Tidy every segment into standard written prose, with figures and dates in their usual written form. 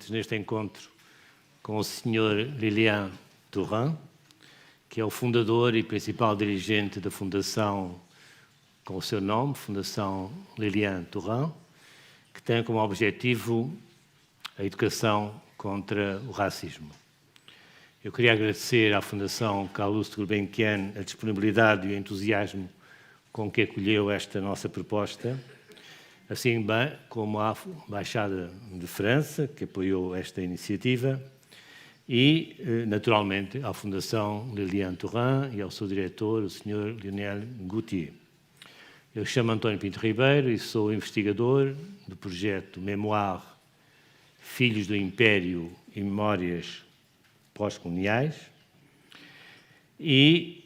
presentes neste encontro com o Sr. Lilian Thuram, que é o fundador e principal dirigente da Fundação com o seu nome, Fundação Lilian Thuram, que tem como objetivo a educação contra o racismo. Eu queria agradecer à Fundação Calouste Gulbenkian a disponibilidade e o entusiasmo com que acolheu esta nossa proposta, assim bem como à Embaixada de França, que apoiou esta iniciativa, e, naturalmente, à Fundação Lilian Thuram e ao seu diretor, o Sr. Lionel Gauthier. Eu chamo António Pinto Ribeiro e sou investigador do projeto Mémoire Filhos do Império e Memórias Pós-Coloniais, e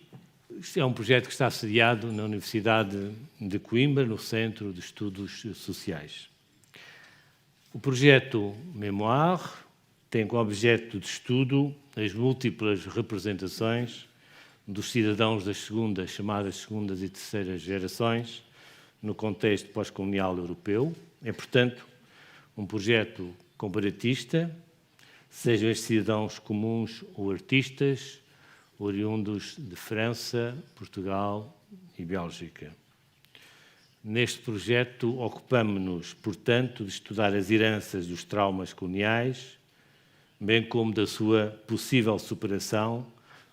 é um projeto que está sediado na Universidade de Coimbra, no Centro de Estudos Sociais. O projeto Mémoire tem como objeto de estudo as múltiplas representações dos cidadãos das chamadas segundas e terceiras gerações no contexto pós-colonial europeu. É, portanto, um projeto comparatista, sejam estes cidadãos comuns ou artistas, oriundos de França, Portugal e Bélgica. Neste projeto, ocupamos-nos, portanto, de estudar as heranças dos traumas coloniais, bem como da sua possível superação,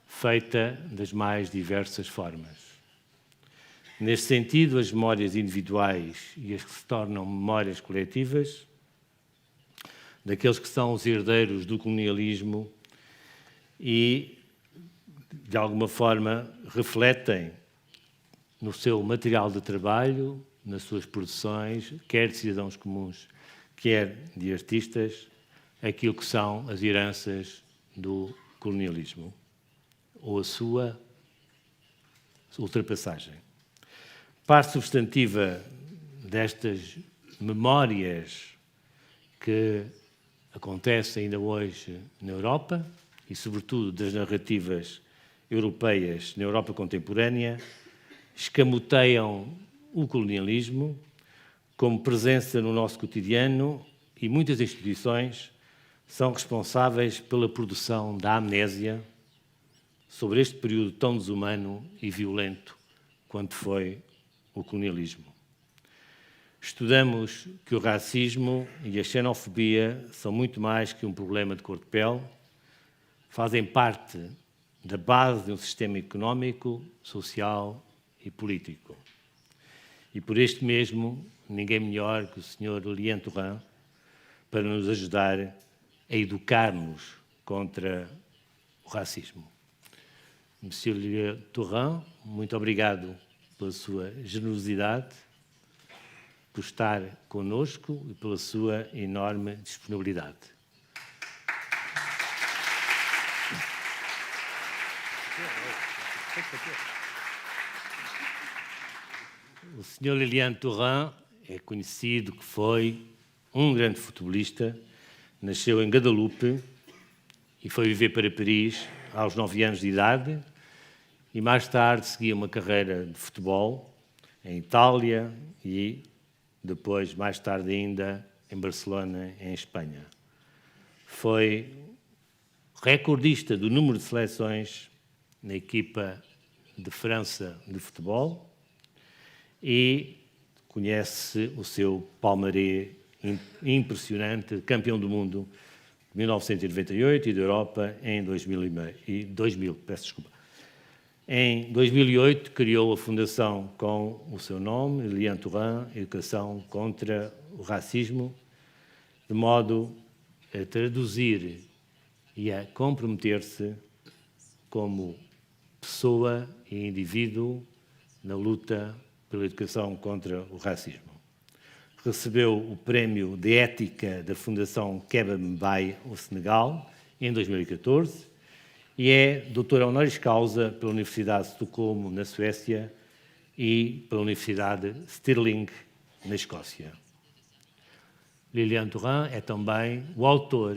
feita das mais diversas formas. Neste sentido, as memórias individuais e as que se tornam memórias coletivas, daqueles que são os herdeiros do colonialismo e, de alguma forma, refletem no seu material de trabalho, nas suas produções, quer de cidadãos comuns, quer de artistas, aquilo que são as heranças do colonialismo ou a sua ultrapassagem. Parte substantiva destas memórias que acontecem ainda hoje na Europa e, sobretudo, das narrativas europeias na Europa contemporânea, escamoteiam o colonialismo como presença no nosso cotidiano e muitas instituições são responsáveis pela produção da amnésia sobre este período tão desumano e violento quanto foi o colonialismo. Estudamos que o racismo e a xenofobia são muito mais que um problema de cor de pele, fazem parte da base de um sistema económico, social e político. E por este mesmo, ninguém melhor que o Sr. Lilian Thuram para nos ajudar a educar-nos contra o racismo. Monsieur Lilian Thuram, muito obrigado pela sua generosidade, por estar conosco e pela sua enorme disponibilidade. O Sr. Lilian Thuram é conhecido que foi um grande futebolista, nasceu em Guadalupe e foi viver para Paris aos 9 anos de idade e mais tarde seguia uma carreira de futebol em Itália e depois, mais tarde ainda, em Barcelona, em Espanha. Foi recordista do número de seleções na equipa de França de futebol e conhece o seu palmarès impressionante, campeão do mundo de 1998 e da Europa em 2000, peço desculpa. Em 2008, criou a fundação com o seu nome, Lilian Thuram, Educação contra o Racismo, de modo a traduzir e a comprometer-se como pessoa e indivíduo na luta pela educação contra o racismo. Recebeu o Prémio de Ética da Fundação Keba Mbaye, o Senegal, em 2014, e é doutora honoris causa pela Universidade de Estocolmo, na Suécia, e pela Universidade Stirling, na Escócia. Lilian Thuram é também o autor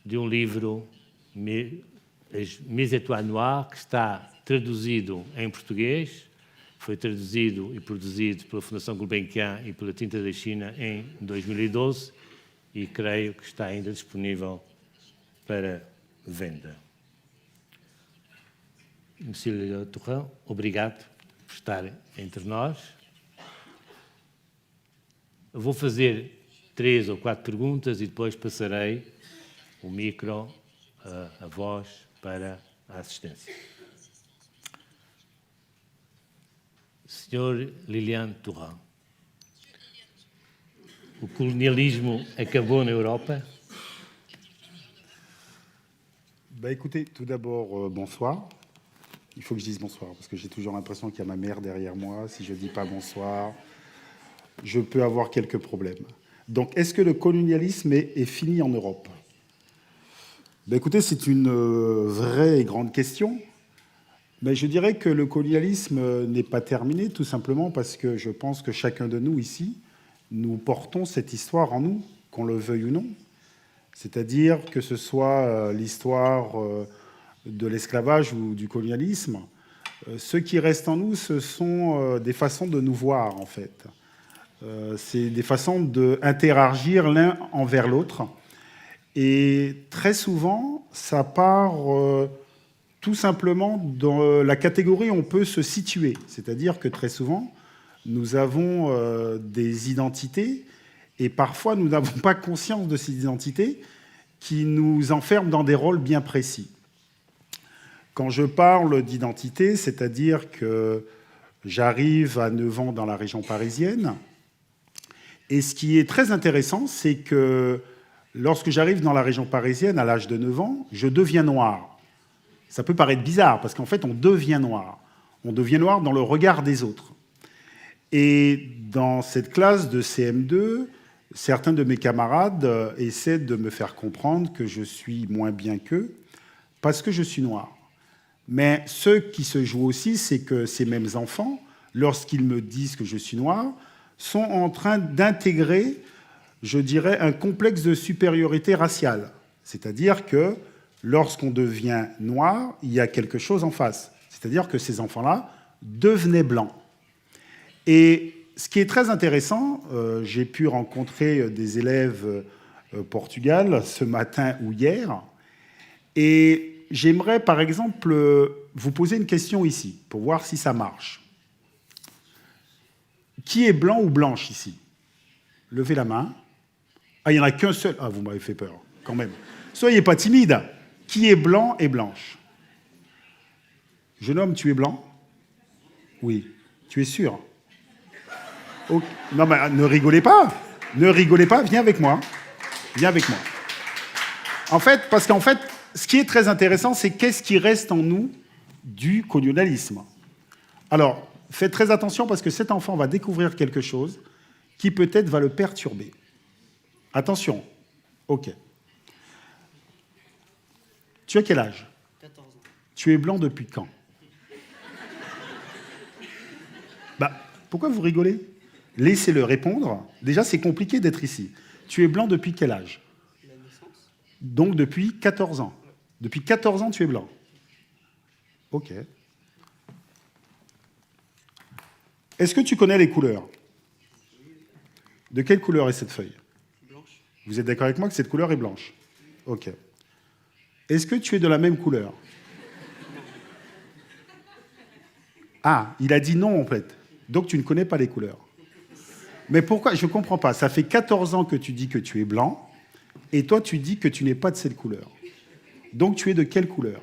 de um livro, Mes Étoiles Noires, que está traduzido em português, foi traduzido e produzido pela Fundação Gulbenkian e pela Tinta da China em 2012 e creio que está ainda disponível para venda. Monsieur Torrão, obrigado por estar entre nós. Eu vou fazer 3 ou 4 perguntas e depois passarei o micro, a voz, para a assistência. Senhor Liliane Torrão, o colonialisme acabou na Europa? Écoutez, tout d'abord, bonsoir. Il faut que je dise bonsoir, parce que j'ai toujours l'impression qu'il y a ma mère derrière moi. Si je ne dis pas bonsoir, je peux avoir quelques problèmes. Donc, est-ce que le colonialisme est fini en Europe? Écoutez, c'est une vraie et grande question. Mais je dirais que le colonialisme n'est pas terminé, tout simplement parce que je pense que chacun de nous ici, nous portons cette histoire en nous, qu'on le veuille ou non. C'est-à-dire que ce soit l'histoire de l'esclavage ou du colonialisme, ce qui reste en nous, ce sont des façons de nous voir, en fait. C'est des façons d'interagir l'un envers l'autre. Et très souvent, ça part tout simplement dans la catégorie où on peut se situer. C'est-à-dire que très souvent, nous avons des identités et parfois, nous n'avons pas conscience de ces identités qui nous enferment dans des rôles bien précis. Quand je parle d'identité, c'est-à-dire que j'arrive à 9 ans dans la région parisienne. Et ce qui est très intéressant, c'est que lorsque j'arrive dans la région parisienne à l'âge de 9 ans, je deviens noir. Ça peut paraître bizarre, parce qu'en fait, on devient noir. On devient noir dans le regard des autres. Et dans cette classe de CM2, certains de mes camarades essaient de me faire comprendre que je suis moins bien qu'eux parce que je suis noir. Mais ce qui se joue aussi, c'est que ces mêmes enfants, lorsqu'ils me disent que je suis noir, sont en train d'intégrer, je dirais, un complexe de supériorité raciale. C'est-à-dire que lorsqu'on devient noir, il y a quelque chose en face. C'est-à-dire que ces enfants-là devenaient blancs. Et ce qui est très intéressant, j'ai pu rencontrer des élèves au Portugal ce matin ou hier, et j'aimerais par exemple vous poser une question ici, pour voir si ça marche. Qui est blanc ou blanche ici? Levez la main. Ah, il n'y en a qu'un seul. Ah, vous m'avez fait peur, quand même. Soyez pas timide. Qui est blanc et blanche? Jeune homme, tu es blanc? Oui. Tu es sûr? Okay. Non, mais ne rigolez pas. Ne rigolez pas. Viens avec moi. Viens avec moi. En fait, parce qu'en fait, ce qui est très intéressant, c'est qu'est-ce qui reste en nous du colonialisme. Alors, faites très attention parce que cet enfant va découvrir quelque chose qui peut-être va le perturber. Attention. OK. Tu as quel âge? 14 ans. Tu es blanc depuis quand? Pourquoi vous rigolez? Laissez-le répondre. Déjà, c'est compliqué d'être ici. Tu es blanc depuis quel âge? La naissance. Donc depuis 14 ans. Depuis 14 ans, tu es blanc. OK. Est-ce que tu connais les couleurs? De quelle couleur est cette feuille? Blanche. Vous êtes d'accord avec moi que cette couleur est blanche? OK. Est-ce que tu es de la même couleur? Ah, il a dit non en fait. Donc tu ne connais pas les couleurs. Mais pourquoi? Je ne comprends pas. Ça fait 14 ans que tu dis que tu es blanc, et toi tu dis que tu n'es pas de cette couleur. Donc tu es de quelle couleur?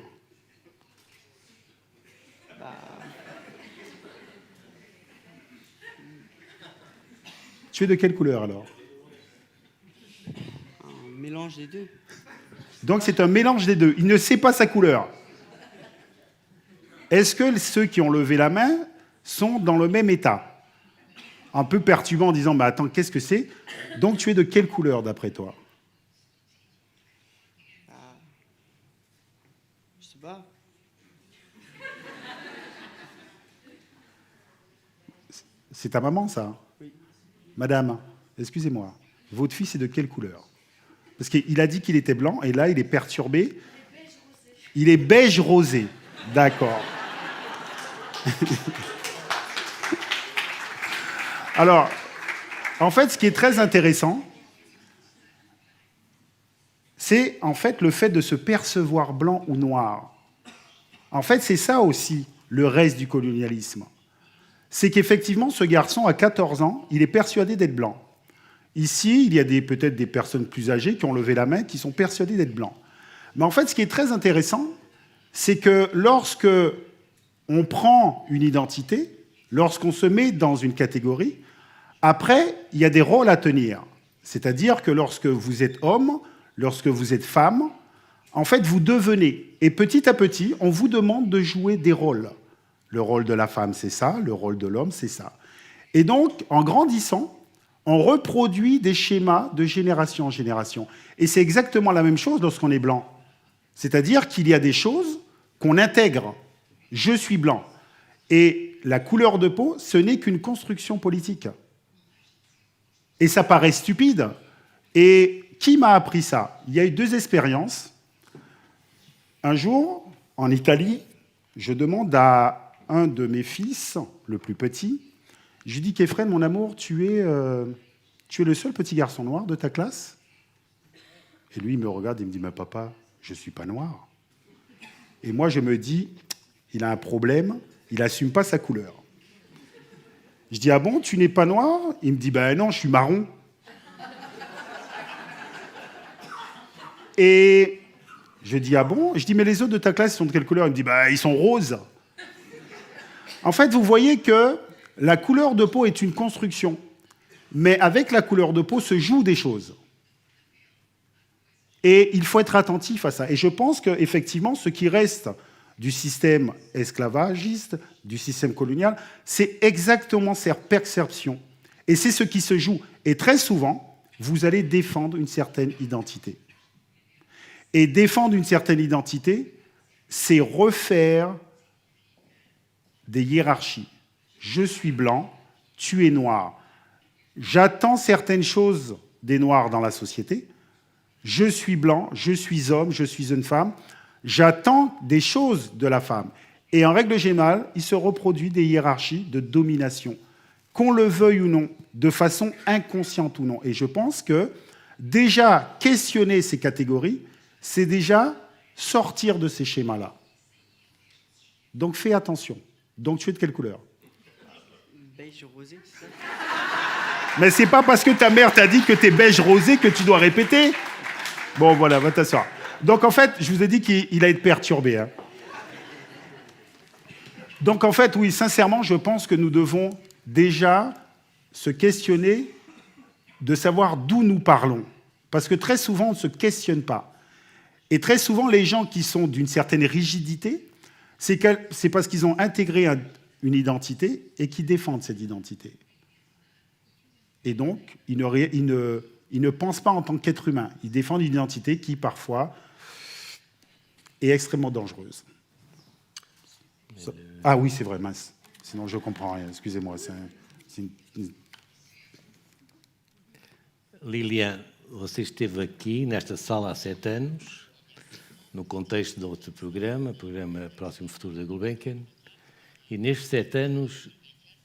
Tu es de quelle couleur alors? Un mélange des deux. Donc c'est un mélange des deux. Il ne sait pas sa couleur. Est-ce que ceux qui ont levé la main sont dans le même état? Un peu perturbant en disant, bah attends, qu'est-ce que c'est? Donc tu es de quelle couleur d'après toi? Je sais pas. C'est ta maman, ça? Oui. Madame, excusez-moi, votre fils est de quelle couleur? Parce qu'il a dit qu'il était blanc, et là, il est perturbé. Il est beige rosé. D'accord. Alors, en fait, ce qui est très intéressant, c'est en fait le fait de se percevoir blanc ou noir. En fait, c'est ça aussi le reste du colonialisme. C'est qu'effectivement, ce garçon, à 14 ans, il est persuadé d'être blanc. Ici, il y a peut-être des personnes plus âgées qui ont levé la main, qui sont persuadées d'être blancs. Mais en fait, ce qui est très intéressant, c'est que lorsque on prend une identité, lorsqu'on se met dans une catégorie, après, il y a des rôles à tenir. C'est-à-dire que lorsque vous êtes homme, lorsque vous êtes femme, en fait, vous devenez. Et petit à petit, on vous demande de jouer des rôles. Le rôle de la femme, c'est ça. Le rôle de l'homme, c'est ça. Et donc, en grandissant, on reproduit des schémas de génération en génération. Et c'est exactement la même chose lorsqu'on est blanc. C'est-à-dire qu'il y a des choses qu'on intègre. Je suis blanc. Et la couleur de peau, ce n'est qu'une construction politique. Et ça paraît stupide. Et qui m'a appris ça? Il y a eu 2 expériences. Un jour, en Italie, je demande à un de mes fils, le plus petit, je lui dis qu'Efren, mon amour, tu es le seul petit garçon noir de ta classe? Et lui, il me regarde et me dit, mais papa, je ne suis pas noir. Et moi, je me dis, il a un problème, il n'assume pas sa couleur. Je dis, ah bon, tu n'es pas noir? Il me dit, ben non, je suis marron. Et je dis, ah bon? Je dis, mais les autres de ta classe, ils sont de quelle couleur? Il me dit, bah, ils sont roses. En fait, vous voyez que la couleur de peau est une construction. Mais avec la couleur de peau se jouent des choses. Et il faut être attentif à ça. Et je pense qu'effectivement, ce qui reste du système esclavagiste, du système colonial, c'est exactement cette perception. Et c'est ce qui se joue. Et très souvent, vous allez défendre une certaine identité. Et défendre une certaine identité, c'est refaire des hiérarchies. Je suis blanc, tu es noir. J'attends certaines choses des noirs dans la société. Je suis blanc, je suis homme, je suis une femme. J'attends des choses de la femme. Et en règle générale, il se reproduit des hiérarchies de domination, qu'on le veuille ou non, de façon inconsciente ou non. Et je pense que déjà questionner ces catégories, c'est déjà sortir de ces schémas-là. Donc fais attention. Donc tu es de quelle couleur? Beige rosé, c'est ça? Mais c'est pas parce que ta mère t'a dit que t'es beige rosé que tu dois répéter. Bon voilà, va t'asseoir. Donc en fait, je vous ai dit qu'il allait être perturbé. Hein. Donc en fait, oui, sincèrement, je pense que nous devons déjà se questionner de savoir d'où nous parlons. Parce que très souvent, on ne se questionne pas. Et très souvent, les gens qui sont d'une certaine rigidité, c'est parce qu'ils ont intégré une identité et qui défendent cette identité. Et donc, ils ne pensent pas en tant qu'être humain. Ils défendent une identité qui, parfois, est extrêmement dangereuse. Ah oui, c'est vrai, mince. Sinon, je ne comprends rien. Excusez-moi. Lilian, você esteve aqui nesta sala há 7 anos, no contexto de outro programa, o programa Próximo Futuro da Gulbenkian, e nestes 7 anos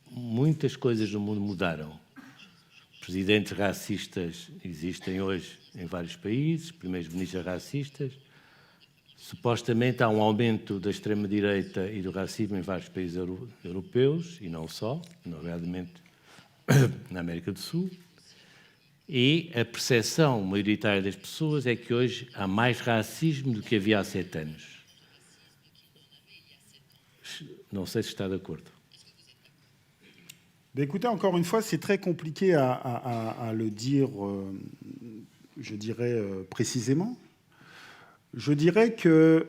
muitas coisas no mundo mudaram. Presidentes racistas existem hoje em vários países, primeiros-ministros racistas. Supostamente há um aumento da extrema-direita e do racismo em vários países europeus, e não só, nomeadamente na América do Sul. E a percepção maioritária das pessoas é que hoje há mais racismo do que havia há 7 anos. Não sei se está de acordo. Écoutez, encore une fois, c'est très compliqué à le dire, je dirais, précisément. Je dirais que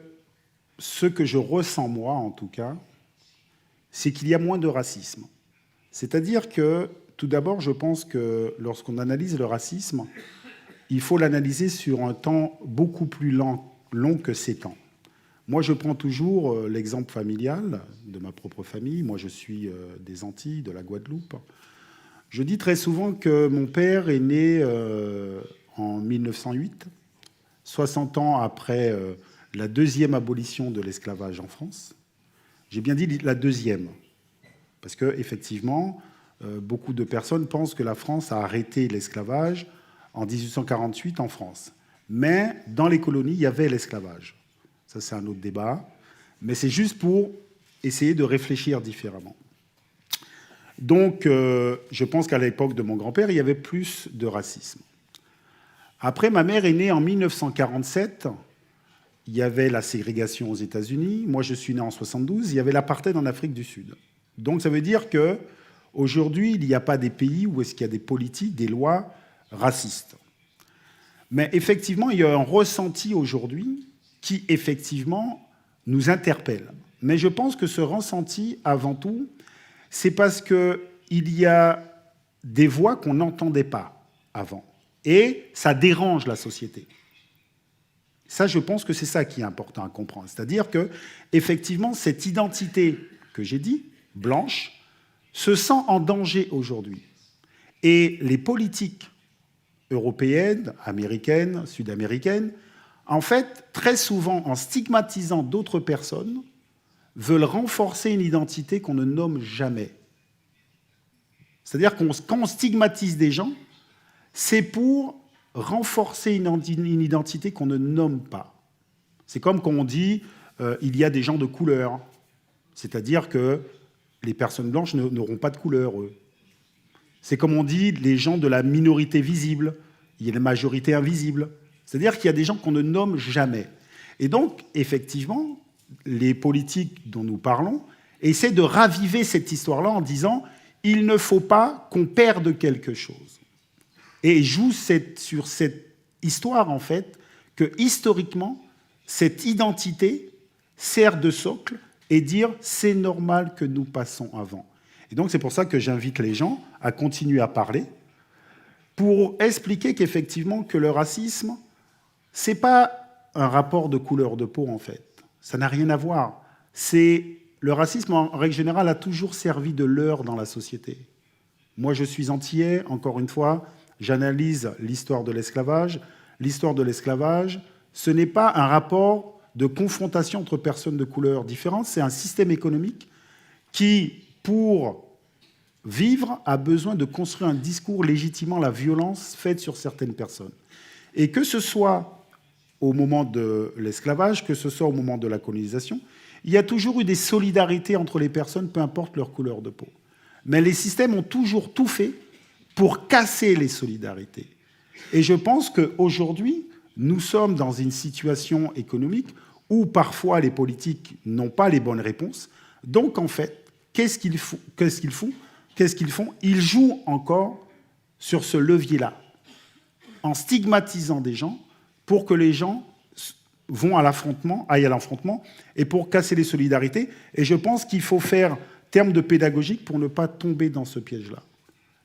ce que je ressens, moi, en tout cas, c'est qu'il y a moins de racisme. C'est-à-dire que, tout d'abord, je pense que lorsqu'on analyse le racisme, il faut l'analyser sur un temps beaucoup plus long que 7 ans. Moi, je prends toujours l'exemple familial de ma propre famille. Moi, je suis des Antilles, de la Guadeloupe. Je dis très souvent que mon père est né en 1908, 60 ans après la deuxième abolition de l'esclavage en France. J'ai bien dit la deuxième, parce qu'effectivement, beaucoup de personnes pensent que la France a arrêté l'esclavage en 1848 en France. mais dans les colonies, il y avait l'esclavage. Ça, c'est un autre débat, mais c'est juste pour essayer de réfléchir différemment. Donc, je pense qu'à l'époque de mon grand-père, il y avait plus de racisme. Après, ma mère est née en 1947. Il y avait la ségrégation aux États-Unis. Moi, je suis né en 72. Il y avait l'apartheid en Afrique du Sud. Donc, ça veut dire qu'aujourd'hui, il n'y a pas des pays où est-ce qu'il y a des politiques, des lois racistes. Mais effectivement, il y a un ressenti aujourd'hui qui, effectivement, nous interpelle. Mais je pense que ce ressenti, avant tout, c'est parce qu'il y a des voix qu'on n'entendait pas avant. Et ça dérange la société. Ça, je pense que c'est ça qui est important à comprendre. C'est-à-dire que, effectivement, cette identité que j'ai dit, blanche, se sent en danger aujourd'hui. Et les politiques européennes, américaines, sud-américaines, en fait, très souvent, en stigmatisant d'autres personnes, veulent renforcer une identité qu'on ne nomme jamais. C'est-à-dire que quand on stigmatise des gens, c'est pour renforcer une identité qu'on ne nomme pas. C'est comme quand on dit il y a des gens de couleur. C'est-à-dire que les personnes blanches n'auront pas de couleur, eux. C'est comme on dit les gens de la minorité visible. Il y a la majorité invisible. C'est-à-dire qu'il y a des gens qu'on ne nomme jamais. Et donc, effectivement, les politiques dont nous parlons essaient de raviver cette histoire-là en disant il ne faut pas qu'on perde quelque chose. Et joue sur cette histoire, en fait, que historiquement, cette identité sert de socle et dire c'est normal que nous passons avant. Et donc, c'est pour ça que j'invite les gens à continuer à parler pour expliquer qu'effectivement, que le racisme, c'est pas un rapport de couleur de peau, en fait. Ça n'a rien à voir. Le racisme, en règle générale, a toujours servi de leurre dans la société. Moi, je suis antillais, encore une fois, j'analyse l'histoire de l'esclavage. L'histoire de l'esclavage, ce n'est pas un rapport de confrontation entre personnes de couleurs différentes, c'est un système économique qui, pour vivre, a besoin de construire un discours légitimant la violence faite sur certaines personnes. Et que ce soit au moment de l'esclavage, que ce soit au moment de la colonisation, il y a toujours eu des solidarités entre les personnes, peu importe leur couleur de peau. Mais les systèmes ont toujours tout fait pour casser les solidarités. Et je pense qu'aujourd'hui, nous sommes dans une situation économique où parfois les politiques n'ont pas les bonnes réponses. Donc, en fait, qu'est-ce qu'ils font? Ils jouent encore sur ce levier-là, en stigmatisant des gens pour que les gens aillent à l'affrontement et pour casser les solidarités. Et je pense qu'il faut faire terme de pédagogique pour ne pas tomber dans ce piège-là.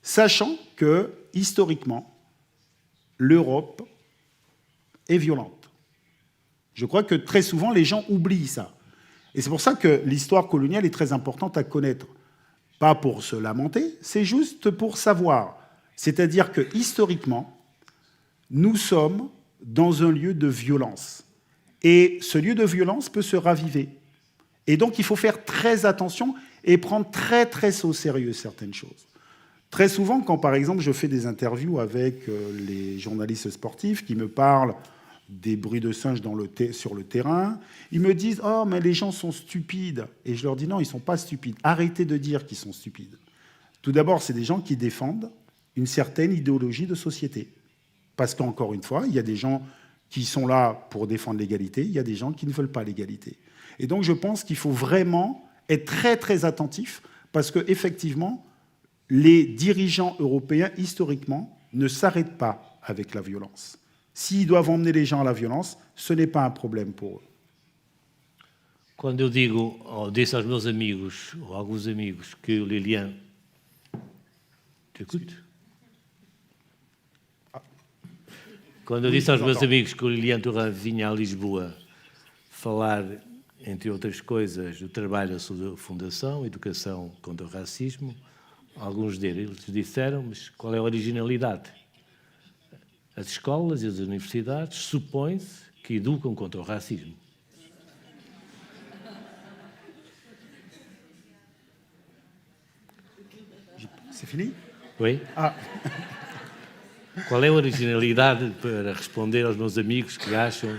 Sachant que, historiquement, l'Europe est violente. Je crois que très souvent, les gens oublient ça. Et c'est pour ça que l'histoire coloniale est très importante à connaître. Pas pour se lamenter, c'est juste pour savoir. C'est-à-dire que, historiquement, nous sommes dans un lieu de violence. Et ce lieu de violence peut se raviver. Et donc, il faut faire très attention et prendre très, très au sérieux certaines choses. Très souvent, quand, par exemple, je fais des interviews avec les journalistes sportifs qui me parlent des bruits de singes sur le terrain, ils me disent « Oh, mais les gens sont stupides ». Et je leur dis « Non, ils ne sont pas stupides. Arrêtez de dire qu'ils sont stupides. » Tout d'abord, c'est des gens qui défendent une certaine idéologie de société. Parce qu'encore une fois, il y a des gens qui sont là pour défendre l'égalité, il y a des gens qui ne veulent pas l'égalité. Et donc, je pense qu'il faut vraiment être très, très attentif parce qu'effectivement, les dirigeants européens, historiquement, ne s'arrêtent pas avec la violence. S'ils doivent emmener les gens à la violence, ce n'est pas un problème pour eux. Quando eu digo, ou disse aos meus amigos, ou a alguns amigos, que o Lilian... Tu écoutes? Quando eu disse aos meus amigos que o Lilian Thuram vinha a Lisboa falar, entre outras coisas, do trabalho da sua fundação, Educação contra o Racismo, alguns deles disseram, mas qual é a originalidade? As escolas e as universidades supõe-se que educam contra o racismo. C'est fini? Oui. Ah. Qual é a originalidade para responder aos meus amigos que acham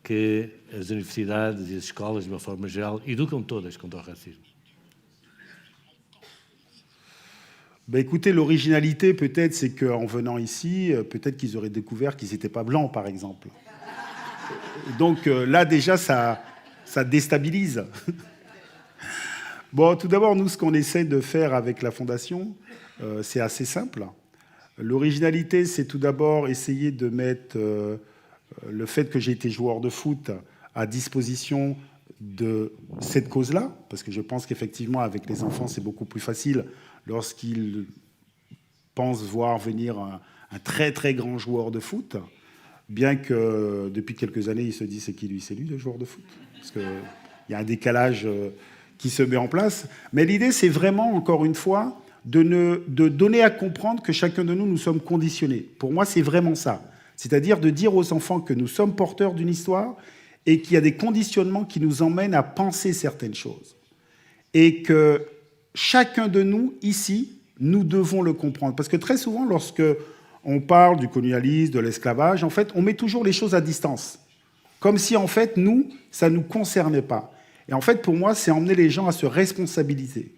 que as universidades e as escolas, de uma forma geral, educam todas contra o racisme? Ben écoutez, l'originalité, peut-être, c'est qu'en venant ici, peut-être qu'ils auraient découvert qu'ils n'étaient pas blancs, par exemple. Donc là, déjà, ça déstabilise. Bon, tout d'abord, nous, ce qu'on essaie de faire avec la Fondation, c'est assez simple. L'originalité, c'est tout d'abord essayer de mettre le fait que j'ai été joueur de foot à disposition de cette cause-là, parce que je pense qu'effectivement, avec les enfants, c'est beaucoup plus facile lorsqu'ils pensent voir venir un très très grand joueur de foot, bien que depuis quelques années, ils se disent c'est qui lui, c'est lui le joueur de foot, parce qu'il y a un décalage qui se met en place. Mais l'idée, c'est vraiment, encore une fois, de donner à comprendre que chacun de nous, nous sommes conditionnés. Pour moi, c'est vraiment ça. C'est-à-dire de dire aux enfants que nous sommes porteurs d'une histoire et qu'il y a des conditionnements qui nous emmènent à penser certaines choses. Et que chacun de nous, ici, nous devons le comprendre. Parce que très souvent, lorsque on parle du colonialisme, de l'esclavage, en fait, on met toujours les choses à distance. Comme si, en fait, nous, ça ne nous concernait pas. Et en fait, pour moi, c'est emmener les gens à se responsabiliser.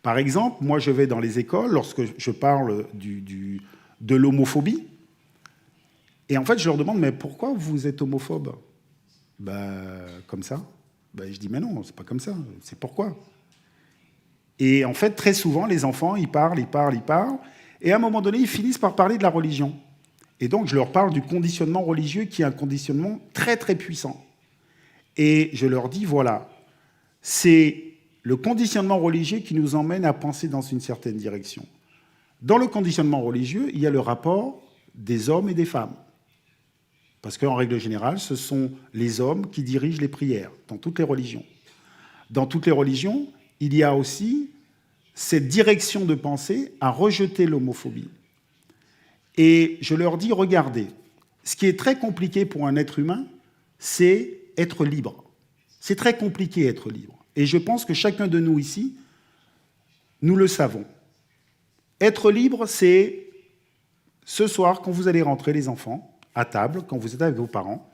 Par exemple, moi, je vais dans les écoles, lorsque je parle de l'homophobie, et en fait, je leur demande, mais pourquoi vous êtes homophobe? Comme ça. Je dis, mais non, c'est pas comme ça, c'est pourquoi. Et en fait, très souvent, les enfants, ils parlent, et à un moment donné, ils finissent par parler de la religion. Et donc, je leur parle du conditionnement religieux, qui est un conditionnement très, très puissant. Et je leur dis, voilà, c'est le conditionnement religieux qui nous emmène à penser dans une certaine direction. Dans le conditionnement religieux, il y a le rapport des hommes et des femmes. Parce qu'en règle générale, ce sont les hommes qui dirigent les prières, dans toutes les religions. Dans toutes les religions, il y a aussi cette direction de pensée à rejeter l'homophobie. Et je leur dis, regardez, ce qui est très compliqué pour un être humain, c'est être libre. C'est très compliqué être libre. Et je pense que chacun de nous ici, nous le savons. Être libre, c'est ce soir, quand vous allez rentrer, les enfants, à table, quand vous êtes avec vos parents,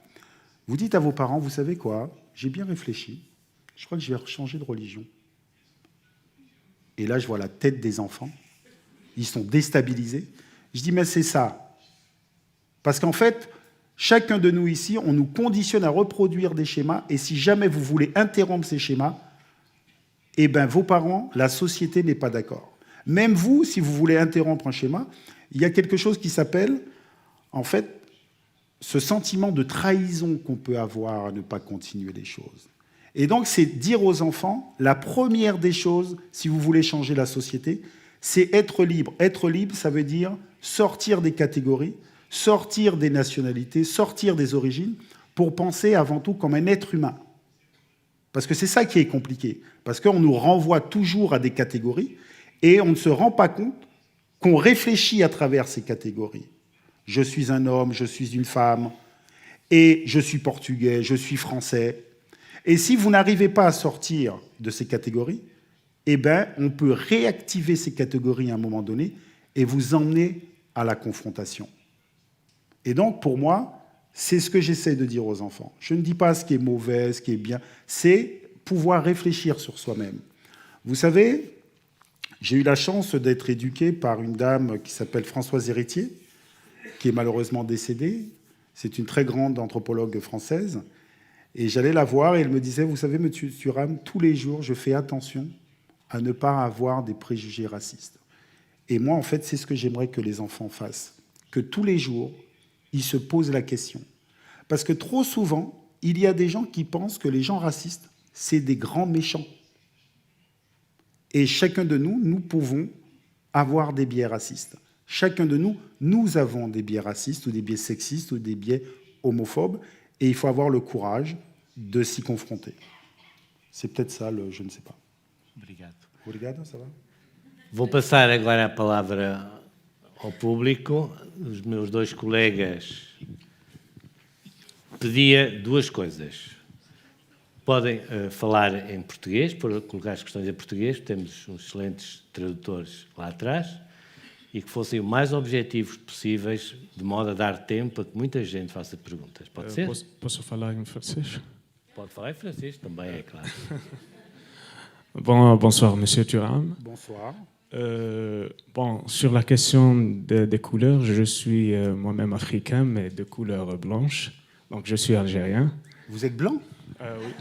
vous dites à vos parents, vous savez quoi, j'ai bien réfléchi, je crois que je vais changer de religion. Et là, je vois la tête des enfants, ils sont déstabilisés. Je dis, mais c'est ça. Parce qu'en fait, chacun de nous ici, on nous conditionne à reproduire des schémas, et si jamais vous voulez interrompre ces schémas, eh bien, vos parents, la société n'est pas d'accord. Même vous, si vous voulez interrompre un schéma, il y a quelque chose qui s'appelle, en fait, ce sentiment de trahison qu'on peut avoir à ne pas continuer les choses. Et donc, c'est dire aux enfants, la première des choses, si vous voulez changer la société, c'est être libre. Être libre, ça veut dire sortir des catégories, sortir des nationalités, sortir des origines, pour penser avant tout comme un être humain. Parce que c'est ça qui est compliqué. Parce qu'on nous renvoie toujours à des catégories, et on ne se rend pas compte qu'on réfléchit à travers ces catégories. Je suis un homme, je suis une femme, et je suis portugais, je suis français. Et si vous n'arrivez pas à sortir de ces catégories, eh bien, on peut réactiver ces catégories à un moment donné et vous emmener à la confrontation. Et donc, pour moi, c'est ce que j'essaie de dire aux enfants. Je ne dis pas ce qui est mauvais, ce qui est bien, c'est pouvoir réfléchir sur soi-même. Vous savez, j'ai eu la chance d'être éduqué par une dame qui s'appelle Françoise Héritier, qui est malheureusement décédée. C'est une très grande anthropologue française. Et j'allais la voir et elle me disait, vous savez, monsieur Thuram, tous les jours, je fais attention à ne pas avoir des préjugés racistes. Et moi, en fait, c'est ce que j'aimerais que les enfants fassent. Que tous les jours, ils se posent la question. Parce que trop souvent, il y a des gens qui pensent que les gens racistes, c'est des grands méchants. Et chacun de nous, nous pouvons avoir des biais racistes. Chacun de nous, nous avons des biais racistes ou des biais sexistes ou des biais homophobes. Et il faut avoir le courage de s'y confronter. C'est peut-être ça, je ne sais pas. Obrigado. Obrigado, ça va? Vou passar agora a palavra ao público. Os meus dois colegas pedia duas coisas. Podem falar em português, para colocar as questões em português, temos uns excelentes tradutores lá atrás, e que fossem o mais objetivos possíveis, de modo a dar tempo a que muita gente faça perguntas. Pode ser? Posso falar em francês? Pode falar em francês também, é claro. Bonsoir, Monsieur Thuram. Bonsoir. Bon, sur la question des couleurs, je suis moi-même africain, mais de couleur blanche. Donc, je suis algérien. Vous êtes blanc? Oui.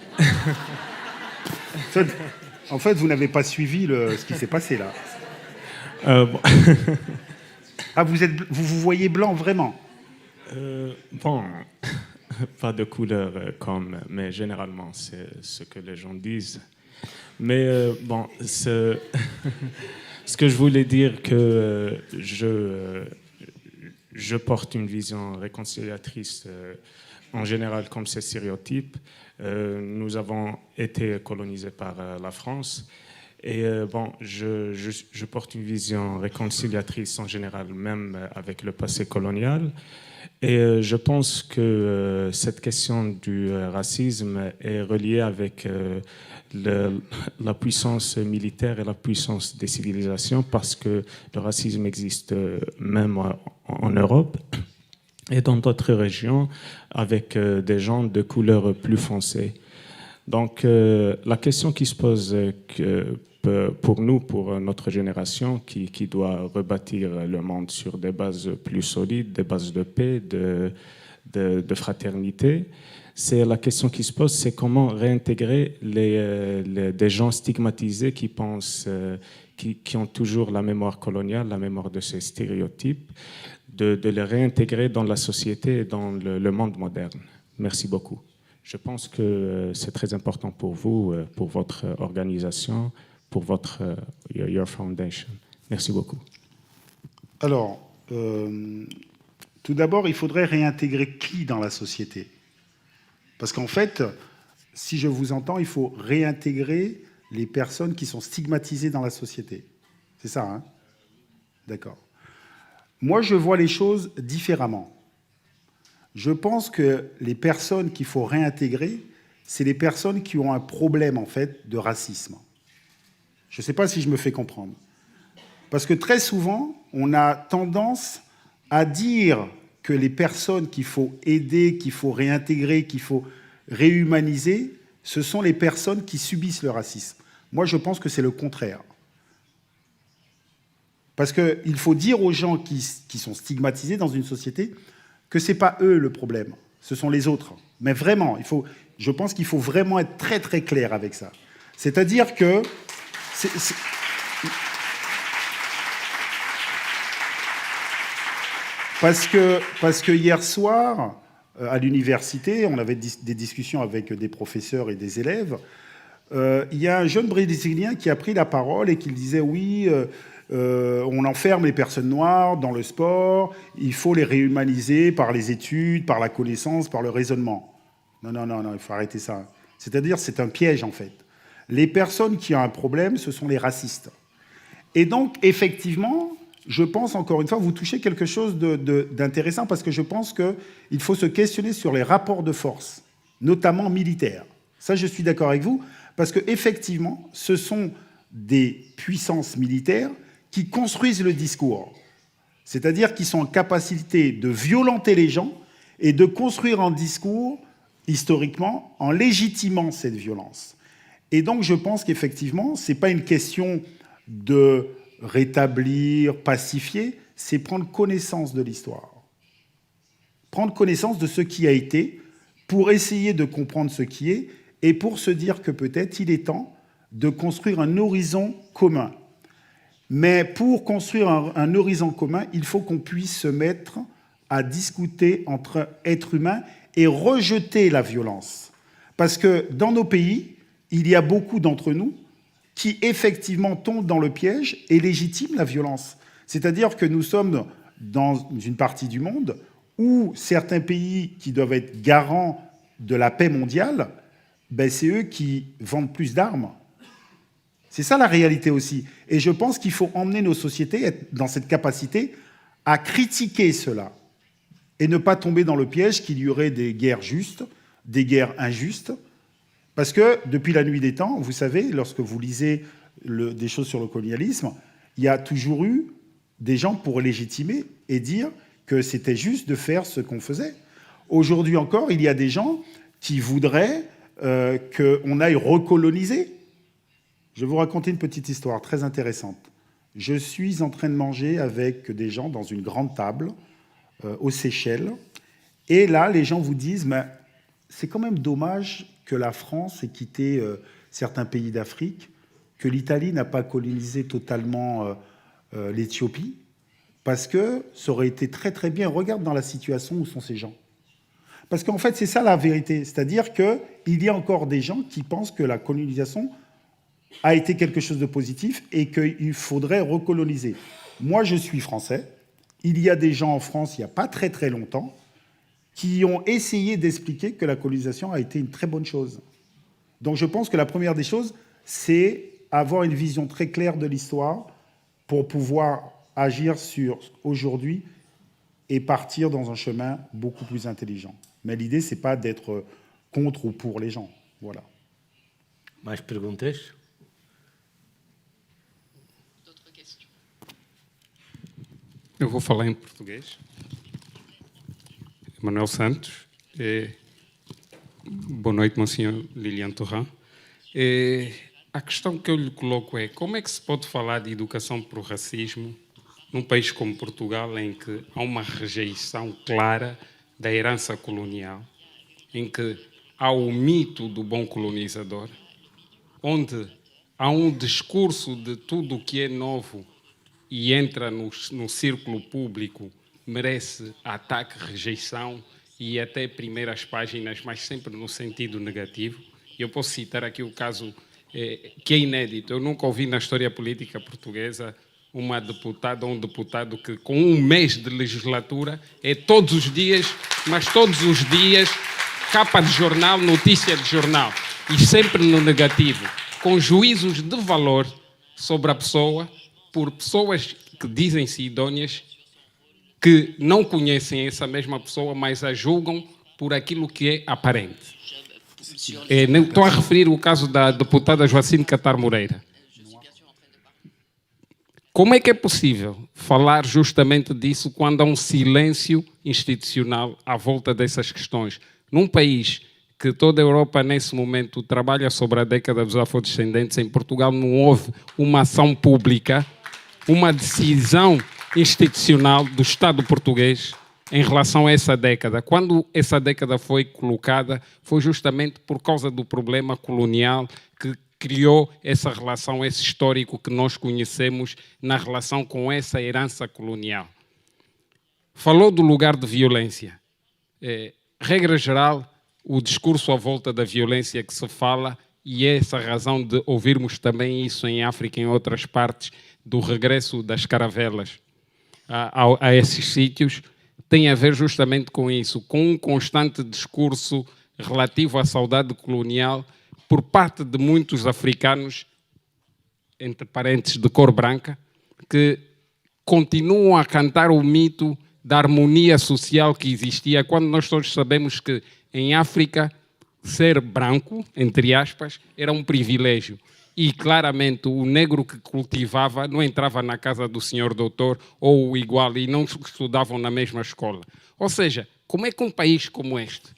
En fait, vous n'avez pas suivi ce qui s'est passé là. Bon. Ah, vous vous voyez blanc vraiment? Bon, pas de couleur mais généralement, c'est ce que les gens disent. Mais bon, ce que je voulais dire, que je porte une vision réconciliatrice en général comme ces stéréotypes. Nous avons été colonisés par la France. Et bon, je porte une vision réconciliatrice en général, même avec le passé colonial. Et je pense que cette question du racisme est reliée avec la puissance militaire et la puissance des civilisations, parce que le racisme existe même en Europe et dans d'autres régions avec des gens de couleur plus foncée. Donc la question qui se pose pour nous, pour notre génération qui doit rebâtir le monde sur des bases plus solides, des bases de paix, de fraternité, c'est la question qui se pose, c'est comment réintégrer des gens stigmatisés qui pensent, qui ont toujours la mémoire coloniale, la mémoire de ces stéréotypes, de les réintégrer dans la société et dans le monde moderne. Merci beaucoup. Je pense que c'est très important pour vous, pour votre organisation, pour your foundation. Merci beaucoup. Alors, tout d'abord, il faudrait réintégrer qui dans la société? Parce qu'en fait, si je vous entends, il faut réintégrer les personnes qui sont stigmatisées dans la société. C'est ça, hein? D'accord. Moi, je vois les choses différemment. Je pense que les personnes qu'il faut réintégrer, c'est les personnes qui ont un problème, en fait, de racisme. Je ne sais pas si je me fais comprendre. Parce que très souvent, on a tendance à dire que les personnes qu'il faut aider, qu'il faut réintégrer, qu'il faut réhumaniser, ce sont les personnes qui subissent le racisme. Moi, je pense que c'est le contraire. Parce qu'il faut dire aux gens qui sont stigmatisés dans une société que ce n'est pas eux le problème, ce sont les autres. Mais vraiment, je pense qu'il faut vraiment être très très clair avec ça. C'est-à-dire que... Parce que hier soir, à l'université, on avait des discussions avec des professeurs et des élèves. Il y a un jeune Brésilien qui a pris la parole et qui disait oui, on enferme les personnes noires dans le sport, il faut les réhumaniser par les études, par la connaissance, par le raisonnement. Non, il faut arrêter ça. C'est-à-dire, c'est un piège en fait. Les personnes qui ont un problème, ce sont les racistes. Et donc, effectivement, je pense, encore une fois, vous touchez quelque chose d'intéressant, parce que je pense qu'il faut se questionner sur les rapports de force, notamment militaires. Ça, je suis d'accord avec vous, parce qu'effectivement, ce sont des puissances militaires qui construisent le discours. C'est-à-dire qu'ils sont en capacité de violenter les gens et de construire un discours, historiquement, en légitimant cette violence. Et donc, je pense qu'effectivement, ce n'est pas une question de rétablir, pacifier, c'est prendre connaissance de l'histoire. Prendre connaissance de ce qui a été pour essayer de comprendre ce qui est et pour se dire que peut-être il est temps de construire un horizon commun. Mais pour construire un horizon commun, il faut qu'on puisse se mettre à discuter entre êtres humains et rejeter la violence. Parce que dans nos pays, il y a beaucoup d'entre nous qui effectivement tombent dans le piège et légitiment la violence. C'est-à-dire que nous sommes dans une partie du monde où certains pays qui doivent être garants de la paix mondiale, ben c'est eux qui vendent plus d'armes. C'est ça la réalité aussi. Et je pense qu'il faut emmener nos sociétés être dans cette capacité à critiquer cela et ne pas tomber dans le piège qu'il y aurait des guerres justes, des guerres injustes. Parce que depuis la nuit des temps, vous savez, lorsque vous lisez des choses sur le colonialisme, il y a toujours eu des gens pour légitimer et dire que c'était juste de faire ce qu'on faisait. Aujourd'hui encore, il y a des gens qui voudraient qu'on aille recoloniser. Je vais vous raconter une petite histoire très intéressante. Je suis en train de manger avec des gens dans une grande table aux Seychelles. Et là, les gens vous disent, mais c'est quand même dommage que la France ait quitté certains pays d'Afrique, que l'Italie n'a pas colonisé totalement l'Éthiopie, parce que ça aurait été très très bien. Regarde dans la situation où sont ces gens. Parce qu'en fait, c'est ça la vérité. C'est-à-dire qu'il y a encore des gens qui pensent que la colonisation a été quelque chose de positif et qu'il faudrait recoloniser. Moi, je suis français. Il y a des gens en France, il n'y a pas très très longtemps, qui ont essayé d'expliquer que la colonisation a été une très bonne chose. Donc je pense que la première des choses, c'est avoir une vision très claire de l'histoire pour pouvoir agir sur aujourd'hui et partir dans un chemin beaucoup plus intelligent. Mais l'idée, ce n'est pas d'être contre ou pour les gens. Voilà. Mais perguntas? D'autres questions? Eu vou falar em português. Manuel Santos. Boa noite, Monsenhor Lilian Torrent. A questão que eu lhe coloco é como é que se pode falar de educação para o racismo num país como Portugal, em que há uma rejeição clara da herança colonial, em que há o mito do bom colonizador, onde há um discurso de tudo o que é novo e entra no círculo público merece ataque, rejeição e até primeiras páginas, mas sempre no sentido negativo. Eu posso citar aqui o caso que é inédito. Eu nunca ouvi na história política portuguesa uma deputada ou um deputado que com um mês de legislatura é todos os dias, mas todos os dias, capa de jornal, notícia de jornal, e sempre no negativo, com juízos de valor sobre a pessoa, por pessoas que dizem-se idôneas, que não conhecem essa mesma pessoa, mas a julgam por aquilo que é aparente. Estou a referir o caso da deputada Joacine Catar Moreira. Como é que é possível falar justamente disso quando há um silêncio institucional à volta dessas questões? Num país que toda a Europa, nesse momento, trabalha sobre a década dos afrodescendentes, em Portugal não houve uma ação pública, uma decisão institucional do Estado português em relação a essa década. Quando essa década foi colocada, foi justamente por causa do problema colonial que criou essa relação, esse histórico que nós conhecemos na relação com essa herança colonial. Falou do lugar de violência. Regra geral, o discurso à volta da violência que se fala, e é essa razão de ouvirmos também isso em África e em outras partes, do regresso das caravelas a esses sítios, tem a ver justamente com isso, com um constante discurso relativo à saudade colonial por parte de muitos africanos, entre parênteses, de cor branca, que continuam a cantar o mito da harmonia social que existia, quando nós todos sabemos que em África ser branco, entre aspas, era um privilégio. E claramente o negro que cultivava não entrava na casa do senhor doutor ou o igual e não estudavam na mesma escola. Ou seja, como é que um país como este,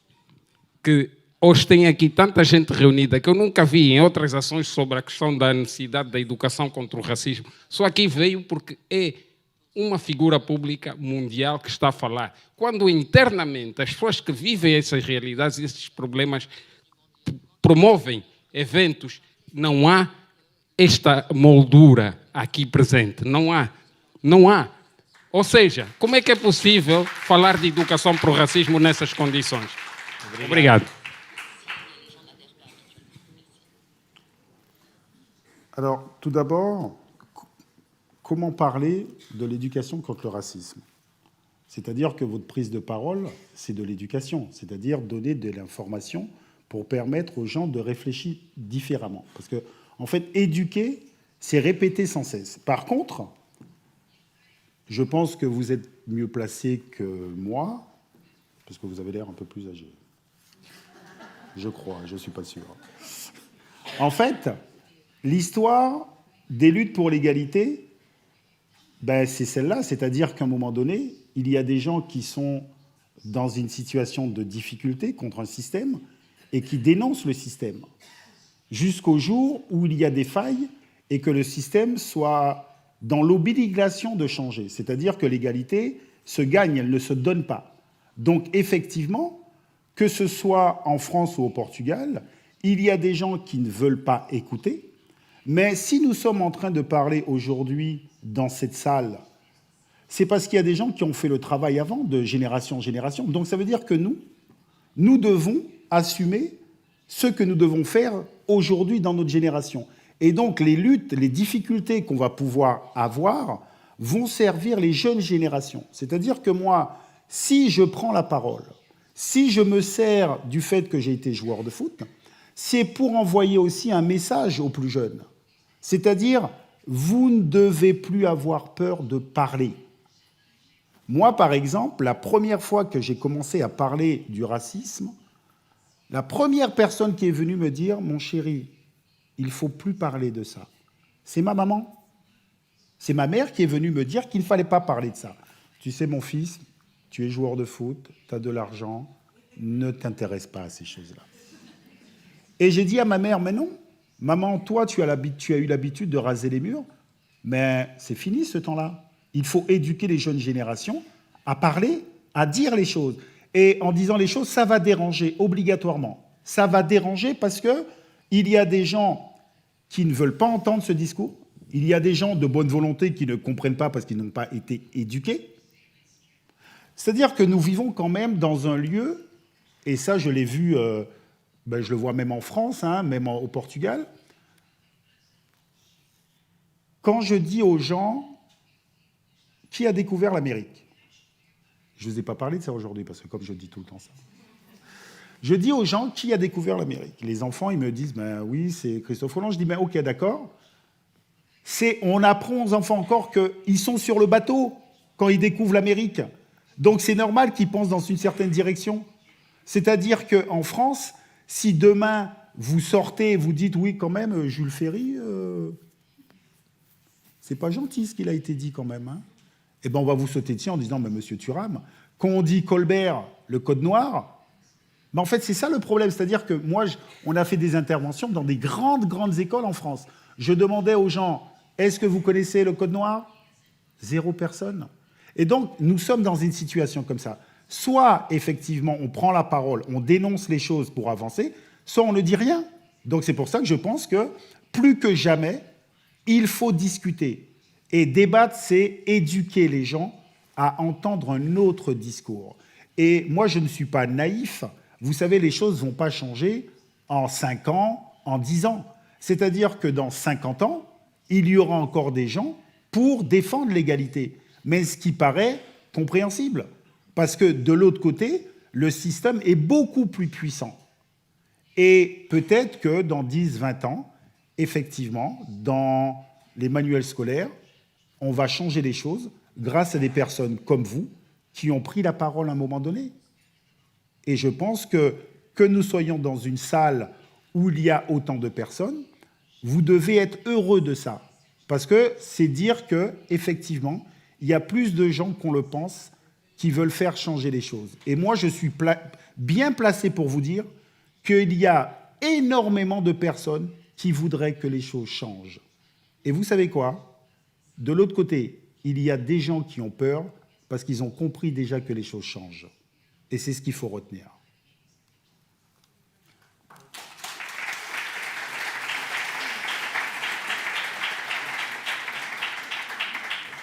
que hoje tem aqui tanta gente reunida, que eu nunca vi em outras ações sobre a questão da necessidade da educação contra o racismo, só aqui veio porque é uma figura pública mundial que está a falar. Quando internamente as pessoas que vivem essas realidades e esses problemas promovem eventos, não há esta moldura aqui presente. Não há. Não há. Ou seja, como é que é possível falar de educação para o racismo nessas condições? Obrigado. Alors, tout d'abord, comment parler de l'éducation contre le racisme? C'est-à-dire que votre prise de parole, c'est de l'éducation, c'est-à-dire donner de l'information pour permettre aux gens de réfléchir différemment. Parce que, en fait, éduquer, c'est répéter sans cesse. Par contre, je pense que vous êtes mieux placé que moi, parce que vous avez l'air un peu plus âgé. Je crois, je ne suis pas sûr. En fait, l'histoire des luttes pour l'égalité, Ben, c'est celle-là, c'est-à-dire qu'à un moment donné, il y a des gens qui sont dans une situation de difficulté contre un système et qui dénoncent le système, jusqu'au jour où il y a des failles et que le système soit dans l'obligation de changer. C'est-à-dire que l'égalité se gagne, elle ne se donne pas. Donc effectivement, que ce soit en France ou au Portugal, il y a des gens qui ne veulent pas écouter, mais si nous sommes en train de parler aujourd'hui dans cette salle, c'est parce qu'il y a des gens qui ont fait le travail avant, de génération en génération. Donc ça veut dire que nous devons assumer ce que nous devons faire aujourd'hui dans notre génération. Et donc les luttes, les difficultés qu'on va pouvoir avoir vont servir les jeunes générations. C'est-à-dire que moi, si je prends la parole, si je me sers du fait que j'ai été joueur de foot, c'est pour envoyer aussi un message aux plus jeunes. C'est-à-dire, vous ne devez plus avoir peur de parler. Moi, par exemple, la première fois que j'ai commencé à parler du racisme, la première personne qui est venue me dire « Mon chéri, il ne faut plus parler de ça », c'est ma maman. C'est ma mère qui est venue me dire qu'il ne fallait pas parler de ça. Tu sais, mon fils, tu es joueur de foot, tu as de l'argent, ne t'intéresse pas à ces choses-là. Et j'ai dit à ma mère « Mais non, maman, toi, tu as eu l'habitude de raser les murs, mais c'est fini ce temps-là. Il faut éduquer les jeunes générations à parler, à dire les choses. Et en disant les choses, ça va déranger obligatoirement. Ça va déranger parce qu'il y a des gens qui ne veulent pas entendre ce discours. Il y a des gens de bonne volonté qui ne comprennent pas parce qu'ils n'ont pas été éduqués. C'est-à-dire que nous vivons quand même dans un lieu, et ça je l'ai vu, je le vois même en France, même au Portugal. Quand je dis aux gens qui a découvert l'Amérique, je ne vous ai pas parlé de ça aujourd'hui, parce que comme je dis tout le temps ça, je dis aux gens qui a découvert l'Amérique. Les enfants, ils me disent, ben oui, c'est Christophe Colomb. Je dis, ben ok, d'accord. On apprend aux enfants encore qu'ils sont sur le bateau quand ils découvrent l'Amérique. Donc c'est normal qu'ils pensent dans une certaine direction. C'est-à-dire qu'en France, si demain vous sortez et vous dites, oui, quand même, Jules Ferry, c'est pas gentil ce qu'il a été dit quand même, hein. Eh bien, on va vous sauter dessus en disant, mais monsieur Thuram, quand on dit Colbert, le code noir, ben en fait, c'est ça le problème. C'est-à-dire que moi, on a fait des interventions dans des grandes écoles en France. Je demandais aux gens, est-ce que vous connaissez le code noir ? 0 personne. Et donc, nous sommes dans une situation comme ça. Soit, effectivement, on prend la parole, on dénonce les choses pour avancer, soit on ne dit rien. Donc, c'est pour ça que je pense que, plus que jamais, il faut discuter. Et débattre, c'est éduquer les gens à entendre un autre discours. Et moi, je ne suis pas naïf. Vous savez, les choses ne vont pas changer en 5 ans, en 10 ans. C'est-à-dire que dans 50 ans, il y aura encore des gens pour défendre l'égalité. Mais ce qui paraît compréhensible. Parce que de l'autre côté, le système est beaucoup plus puissant. Et peut-être que dans 10, 20 ans, effectivement, dans les manuels scolaires, on va changer les choses grâce à des personnes comme vous qui ont pris la parole à un moment donné. Et je pense que nous soyons dans une salle où il y a autant de personnes, vous devez être heureux de ça. Parce que c'est dire qu'effectivement, il y a plus de gens qu'on le pense qui veulent faire changer les choses. Et moi, je suis bien placé pour vous dire qu'il y a énormément de personnes qui voudraient que les choses changent. Et vous savez quoi ? De l'autre côté, il y a des gens qui ont peur parce qu'ils ont compris déjà que les choses changent. Et c'est ce qu'il faut retenir.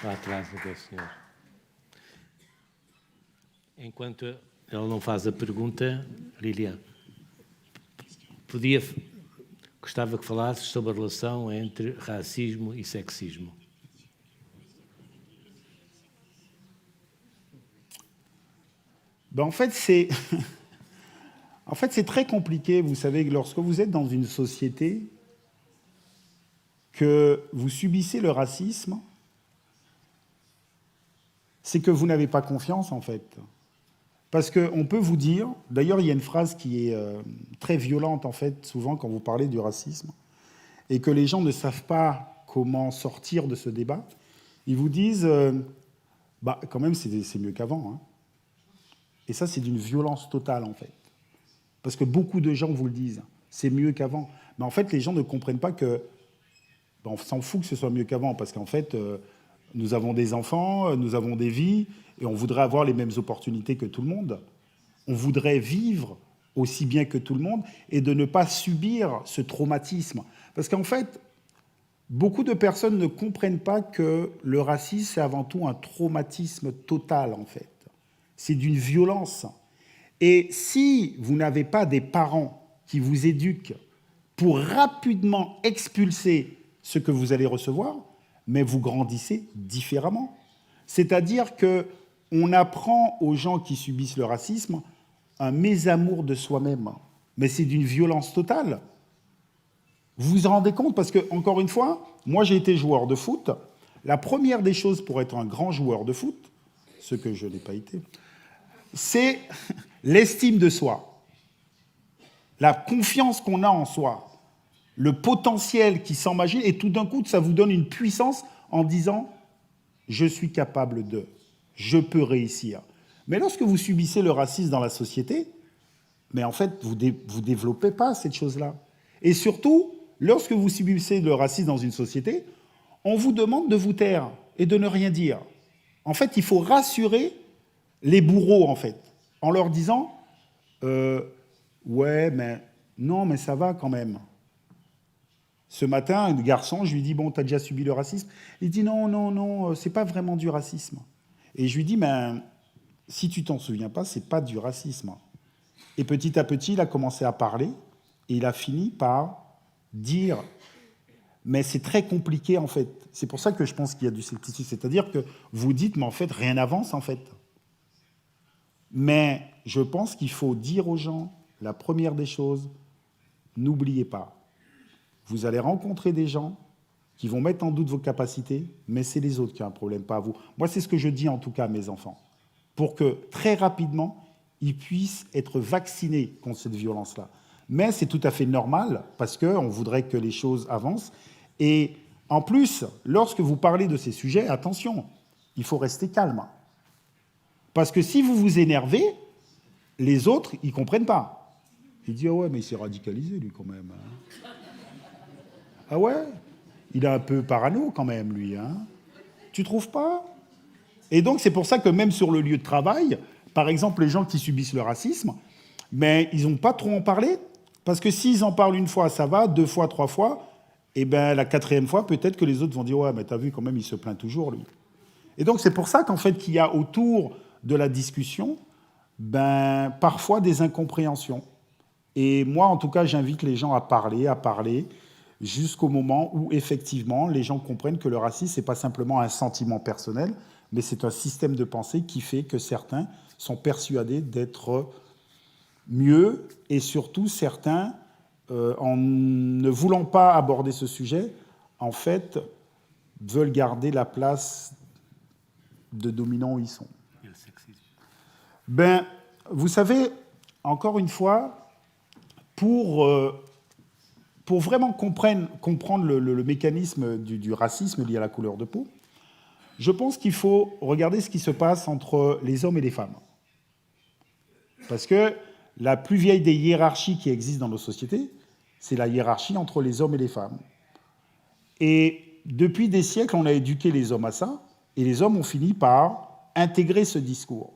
Lá atrás, aquele senhor. Enquanto ele não faz a pergunta, Lilian, gostava que falasses sobre a relação entre racismo e sexismo. Ben en fait, c'est très compliqué. Vous savez, lorsque vous êtes dans une société, que vous subissez le racisme, c'est que vous n'avez pas confiance, en fait. Parce qu'on peut vous dire... D'ailleurs, il y a une phrase qui est très violente, en fait, souvent, quand vous parlez du racisme, et que les gens ne savent pas comment sortir de ce débat. Ils vous disent, quand même, c'est mieux qu'avant. Hein. Et ça, c'est d'une violence totale, en fait. Parce que beaucoup de gens vous le disent, c'est mieux qu'avant. Mais en fait, les gens ne comprennent pas que... on s'en fout que ce soit mieux qu'avant, parce qu'en fait, nous avons des enfants, nous avons des vies, et on voudrait avoir les mêmes opportunités que tout le monde. On voudrait vivre aussi bien que tout le monde, et de ne pas subir ce traumatisme. Parce qu'en fait, beaucoup de personnes ne comprennent pas que le racisme, c'est avant tout un traumatisme total, en fait. C'est d'une violence. Et si vous n'avez pas des parents qui vous éduquent pour rapidement expulser ce que vous allez recevoir, mais vous grandissez différemment. C'est-à-dire qu'on apprend aux gens qui subissent le racisme un mésamour de soi-même. Mais c'est d'une violence totale. Vous vous rendez compte? Parce que, encore une fois, moi j'ai été joueur de foot. La première des choses pour être un grand joueur de foot, ce que je n'ai pas été, c'est l'estime de soi, la confiance qu'on a en soi, le potentiel qui s'imagine, et tout d'un coup, ça vous donne une puissance en disant « je suis capable de, je peux réussir ». Mais lorsque vous subissez le racisme dans la société, mais en fait, vous ne développez pas cette chose-là. Et surtout, lorsque vous subissez le racisme dans une société, on vous demande de vous taire et de ne rien dire. En fait, il faut rassurer les bourreaux, en fait, en leur disant ouais, mais non, mais ça va quand même. Ce matin, un garçon, je lui dis bon, t'as déjà subi le racisme? Il dit non, c'est pas vraiment du racisme. Et je lui dis mais si tu t'en souviens pas, c'est pas du racisme. Et petit à petit, il a commencé à parler et il a fini par dire mais c'est très compliqué en fait. C'est pour ça que je pense qu'il y a du scepticisme. C'est-à-dire que vous dites mais en fait rien n'avance en fait. Mais je pense qu'il faut dire aux gens la première des choses, n'oubliez pas, vous allez rencontrer des gens qui vont mettre en doute vos capacités, mais c'est les autres qui ont un problème, pas vous. Moi, c'est ce que je dis en tout cas à mes enfants, pour que très rapidement, ils puissent être vaccinés contre cette violence-là. Mais c'est tout à fait normal, parce qu'on voudrait que les choses avancent. Et en plus, lorsque vous parlez de ces sujets, attention, il faut rester calme. Parce que si vous vous énervez, les autres, ils ne comprennent pas. Ils disent « Ah ouais, mais il s'est radicalisé, lui, quand même. Hein. Ah ouais, il est un peu parano, quand même, lui. Hein. Tu trouves pas ?» Et donc, c'est pour ça que même sur le lieu de travail, par exemple, les gens qui subissent le racisme, mais ils n'ont pas trop en parler. Parce que s'ils en parlent une fois, ça va, 2 fois, 3 fois, et bien la 4e fois, peut-être que les autres vont dire « Ouais, mais t'as vu, quand même, il se plaint toujours, lui. » Et donc, c'est pour ça qu'en fait, qu'il y a autour de la discussion, parfois des incompréhensions. Et moi, en tout cas, j'invite les gens à parler, jusqu'au moment où, effectivement, les gens comprennent que le racisme, ce n'est pas simplement un sentiment personnel, mais c'est un système de pensée qui fait que certains sont persuadés d'être mieux, et surtout certains, en ne voulant pas aborder ce sujet, en fait, veulent garder la place de dominants où ils sont. Vous savez, encore une fois, pour vraiment comprendre le mécanisme du racisme lié à la couleur de peau, je pense qu'il faut regarder ce qui se passe entre les hommes et les femmes. Parce que la plus vieille des hiérarchies qui existent dans nos sociétés, c'est la hiérarchie entre les hommes et les femmes. Et depuis des siècles, on a éduqué les hommes à ça, et les hommes ont fini par intégrer ce discours.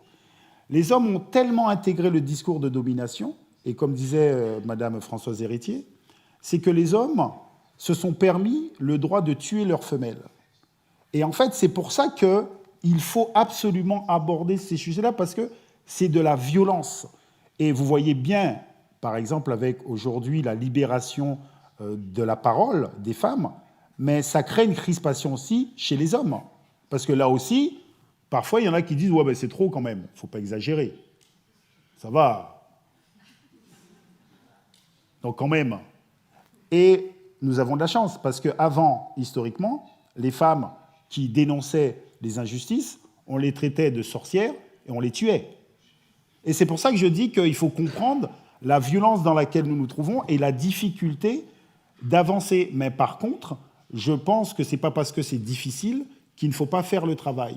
Les hommes ont tellement intégré le discours de domination, et comme disait Madame Françoise Héritier, c'est que les hommes se sont permis le droit de tuer leurs femelles. Et en fait, c'est pour ça qu'il faut absolument aborder ces sujets-là, parce que c'est de la violence. Et vous voyez bien, par exemple, avec aujourd'hui la libération de la parole des femmes, mais ça crée une crispation aussi chez les hommes. Parce que là aussi, parfois, il y en a qui disent « Ouais, ben c'est trop quand même, il ne faut pas exagérer. Ça va. » Donc quand même. Et nous avons de la chance, parce qu'avant, historiquement, les femmes qui dénonçaient les injustices, on les traitait de sorcières et on les tuait. Et c'est pour ça que je dis qu'il faut comprendre la violence dans laquelle nous nous trouvons et la difficulté d'avancer. Mais par contre, je pense que ce n'est pas parce que c'est difficile qu'il ne faut pas faire le travail.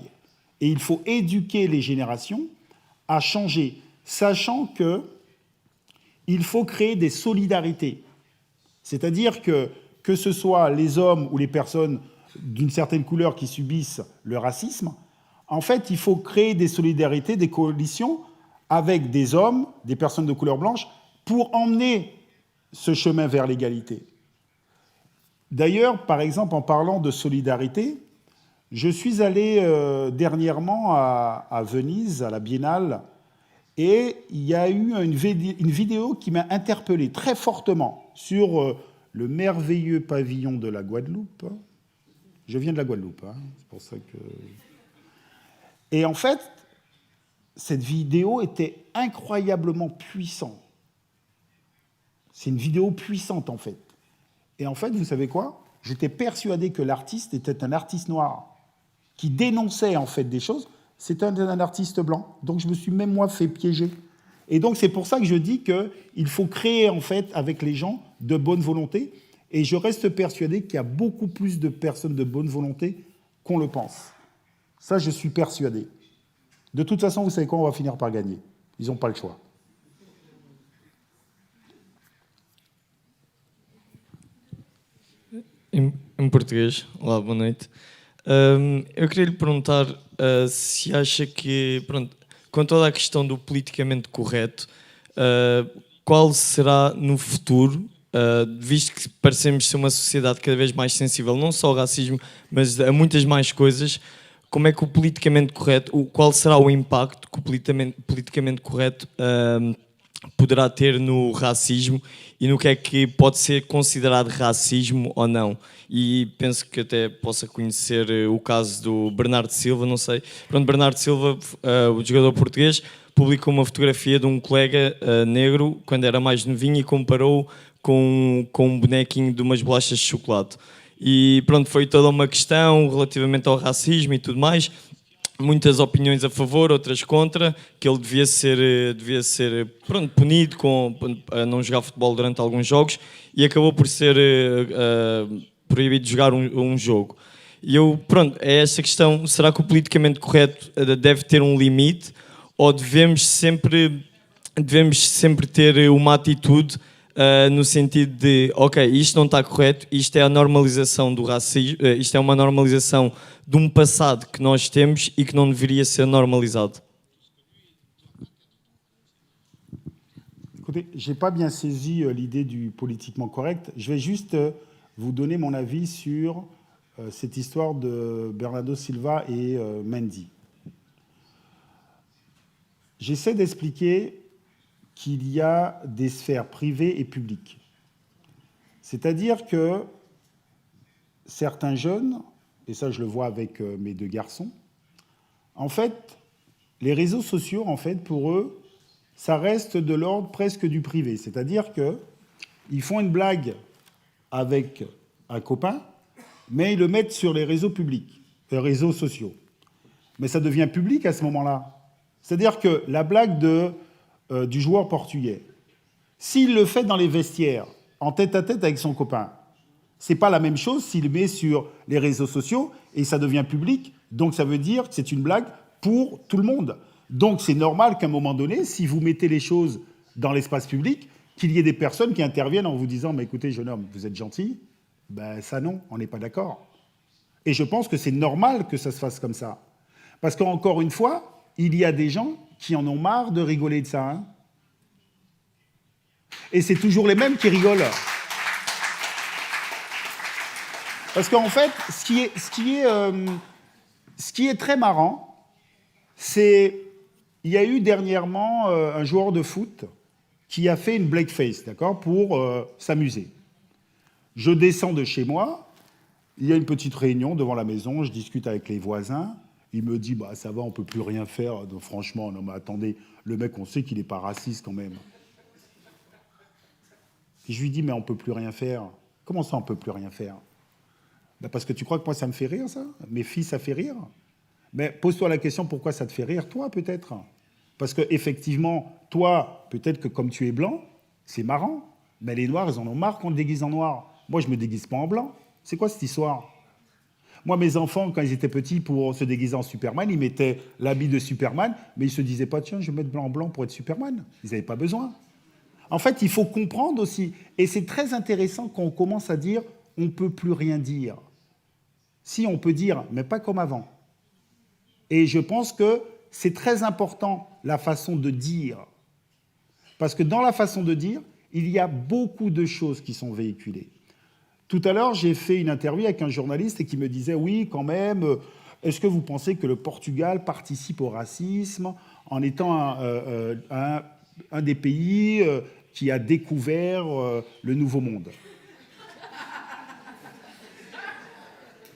Et il faut éduquer les générations à changer, sachant qu'il faut créer des solidarités. C'est-à-dire que ce soit les hommes ou les personnes d'une certaine couleur qui subissent le racisme, en fait, il faut créer des solidarités, des coalitions avec des hommes, des personnes de couleur blanche, pour emmener ce chemin vers l'égalité. D'ailleurs, par exemple, en parlant de solidarité, je suis allé dernièrement à Venise, à la Biennale, et il y a eu une vidéo qui m'a interpellé très fortement sur le merveilleux pavillon de la Guadeloupe. Je viens de la Guadeloupe, hein, c'est pour ça que... Et en fait, cette vidéo était incroyablement puissante. C'est une vidéo puissante, en fait. Et en fait, vous savez quoi? J'étais persuadé que l'artiste était un artiste noir qui dénonçait, en fait, des choses. C'était un artiste blanc. Donc, je me suis même, moi, fait piéger. Et donc, c'est pour ça que je dis qu'il faut créer, en fait, avec les gens, de bonne volonté. Et je reste persuadé qu'il y a beaucoup plus de personnes de bonne volonté qu'on le pense. Ça, je suis persuadé. De toute façon, vous savez quoi? On va finir par gagner. Ils n'ont pas le choix. Em português, olá, boa noite. Eu queria lhe perguntar se acha que, pronto, com toda a questão do politicamente correto, qual será no futuro, visto que parecemos ser uma sociedade cada vez mais sensível, não só ao racismo, mas a muitas mais coisas, como é que o politicamente correto, qual será o impacto que o politicamente correto poderá ter no racismo e no que é que pode ser considerado racismo ou não? E penso que até possa conhecer o caso do Bernardo Silva, não sei. Pronto, Bernardo Silva, o jogador português, publicou uma fotografia de um colega negro quando era mais novinho e comparou com um bonequinho de umas bolachas de chocolate. E pronto, foi toda uma questão relativamente ao racismo e tudo mais. Muitas opiniões a favor, outras contra, que ele devia ser pronto, punido a não jogar futebol durante alguns jogos e acabou por ser proibido de jogar um jogo. E pronto, é esta questão, será que o politicamente correto deve ter um limite ou devemos sempre ter uma atitude no sentido de, ok, isto não está correto, isto é a normalização do racismo, isto é uma normalização de um passado que nós temos e que não deveria ser normalisado? Écoutez, je n'ai pas bien saisi l'idée du politiquement correct. Je vais juste vous donner mon avis sur cette histoire de Bernardo Silva et Mendy. J'essaie d'expliquer qu'il y a des sphères privées et publiques. C'est-à-dire que certains jeunes, et ça je le vois avec mes deux garçons, en fait, les réseaux sociaux, en fait, pour eux, ça reste de l'ordre presque du privé. C'est-à-dire qu'ils font une blague avec un copain, mais ils le mettent sur les réseaux publics, les réseaux sociaux. Mais ça devient public à ce moment-là. C'est-à-dire que la blague du joueur portugais, s'il le fait dans les vestiaires, en tête-à-tête avec son copain, c'est pas la même chose s'il le met sur les réseaux sociaux et ça devient public. Donc ça veut dire que c'est une blague pour tout le monde. Donc c'est normal qu'à un moment donné, si vous mettez les choses dans l'espace public, qu'il y ait des personnes qui interviennent en vous disant « Mais écoutez, jeune homme, vous êtes gentil ?» Ben ça non, on n'est pas d'accord. Et je pense que c'est normal que ça se fasse comme ça. Parce qu'encore une fois, il y a des gens qui en ont marre de rigoler de ça. Hein. Et c'est toujours les mêmes qui rigolent. Parce qu'en fait, ce qui est très marrant, c'est il y a eu dernièrement un joueur de foot qui a fait une blackface, d'accord, pour s'amuser. Je descends de chez moi, il y a une petite réunion devant la maison, je discute avec les voisins. Il me dit, bah, ça va, on ne peut plus rien faire. Donc, franchement, non, mais attendez, le mec, on sait qu'il n'est pas raciste quand même. Et je lui dis, mais on ne peut plus rien faire. Comment ça, on ne peut plus rien faire? Ben, parce que tu crois que moi, ça me fait rire, ça? Mes filles, ça fait rire? Mais pose-toi la question, pourquoi ça te fait rire, toi, peut-être? Parce qu'effectivement, toi, peut-être que comme tu es blanc, c'est marrant. Mais les Noirs, ils en ont marre qu'on te déguise en noir. Moi, je ne me déguise pas en blanc. C'est quoi cette histoire? Moi, mes enfants, quand ils étaient petits, pour se déguiser en Superman, ils mettaient l'habit de Superman, mais ils se disaient pas, tiens, je vais mettre blanc pour être Superman. Ils n'avaient pas besoin. En fait, il faut comprendre aussi. Et c'est très intéressant quand on commence à dire, on ne peut plus rien dire. Si, on peut dire, mais pas comme avant. Et je pense que c'est très important, la façon de dire. Parce que dans la façon de dire, il y a beaucoup de choses qui sont véhiculées. Tout à l'heure, j'ai fait une interview avec un journaliste et qui me disait, oui, quand même, est-ce que vous pensez que le Portugal participe au racisme en étant un des pays qui a découvert le Nouveau Monde?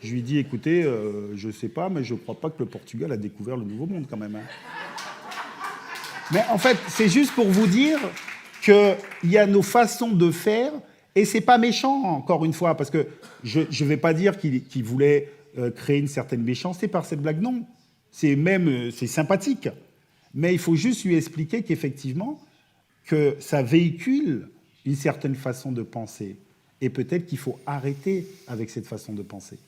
Je lui dis, écoutez, je ne sais pas, mais je ne crois pas que le Portugal a découvert le Nouveau Monde quand même. Hein. Mais en fait, c'est juste pour vous dire qu'il y a nos façons de faire, et ce n'est pas méchant, encore une fois, parce que je ne vais pas dire qu'il voulait créer une certaine méchanceté par cette blague, non. C'est sympathique. Mais il faut juste lui expliquer qu'effectivement, que ça véhicule une certaine façon de penser. Et peut-être qu'il faut arrêter avec cette façon de penser.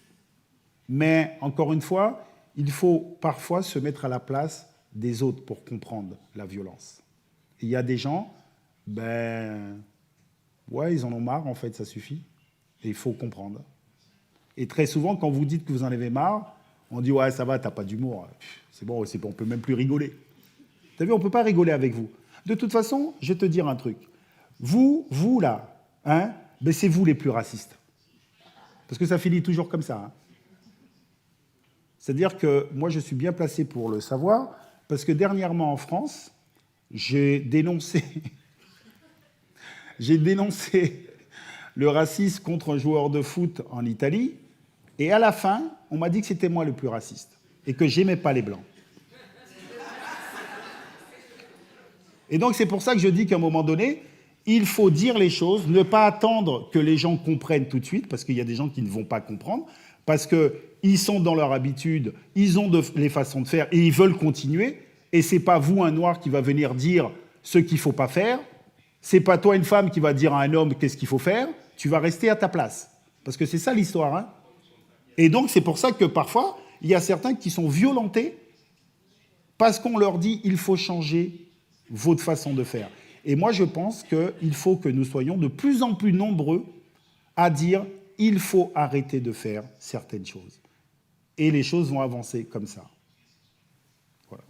Mais, encore une fois, il faut parfois se mettre à la place des autres pour comprendre la violence. Il y a des gens, ouais, ils en ont marre, en fait, ça suffit. Et il faut comprendre. Et très souvent, quand vous dites que vous en avez marre, on dit, ouais, ça va, t'as pas d'humour. C'est bon, on peut même plus rigoler. T'as vu, on peut pas rigoler avec vous. De toute façon, je vais te dire un truc. Vous là, hein, c'est vous les plus racistes. Parce que ça finit toujours comme ça. Hein. C'est-à-dire que moi, je suis bien placé pour le savoir, parce que dernièrement en France, j'ai dénoncé le racisme contre un joueur de foot en Italie, et à la fin, on m'a dit que c'était moi le plus raciste, et que j'aimais pas les Blancs. Et donc, c'est pour ça que je dis qu'à un moment donné, il faut dire les choses, ne pas attendre que les gens comprennent tout de suite, parce qu'il y a des gens qui ne vont pas comprendre, parce qu'ils sont dans leur habitude, ils ont les façons de faire, et ils veulent continuer, et ce n'est pas vous, un noir, qui va venir dire ce qu'il ne faut pas faire, ce n'est pas toi, une femme, qui va dire à un homme qu'est-ce qu'il faut faire, tu vas rester à ta place. Parce que c'est ça l'histoire. Hein. Et donc, c'est pour ça que parfois, il y a certains qui sont violentés, parce qu'on leur dit il faut changer votre façon de faire. Et moi, je pense qu'il faut que nous soyons de plus en plus nombreux à dire il faut arrêter de faire certaines choses. Et les choses vont avancer comme ça. Voilà.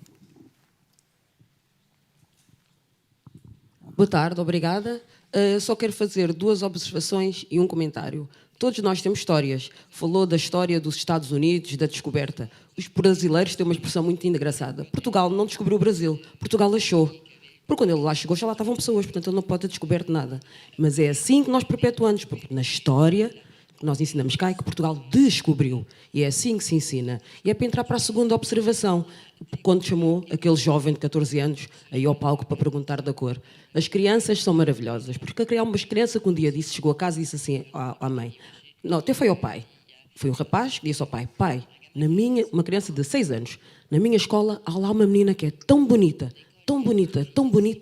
Boa tarde, obrigada. Só quero fazer 2 observações e um comentário. Todos nós temos histórias. Falou da história dos Estados Unidos, da descoberta. Os brasileiros têm uma expressão muito engraçada. Portugal não descobriu o Brasil. Portugal achou. Porque quando ele lá chegou, já lá estavam pessoas, portanto ele não pode ter descoberto nada. Mas é assim que nós perpetuamos, porque na história que nós ensinamos cá é que Portugal descobriu. E é assim que se ensina. E é para entrar para a segunda observação, quando chamou aquele jovem de 14 anos aí ao palco para perguntar da cor. As crianças são maravilhosas, porque há uma criança que um dia chegou a casa e disse assim à mãe, não, até foi ao pai. Foi um rapaz que disse ao pai, pai, uma criança de 6 anos, na minha escola há lá uma menina que é tão bonita,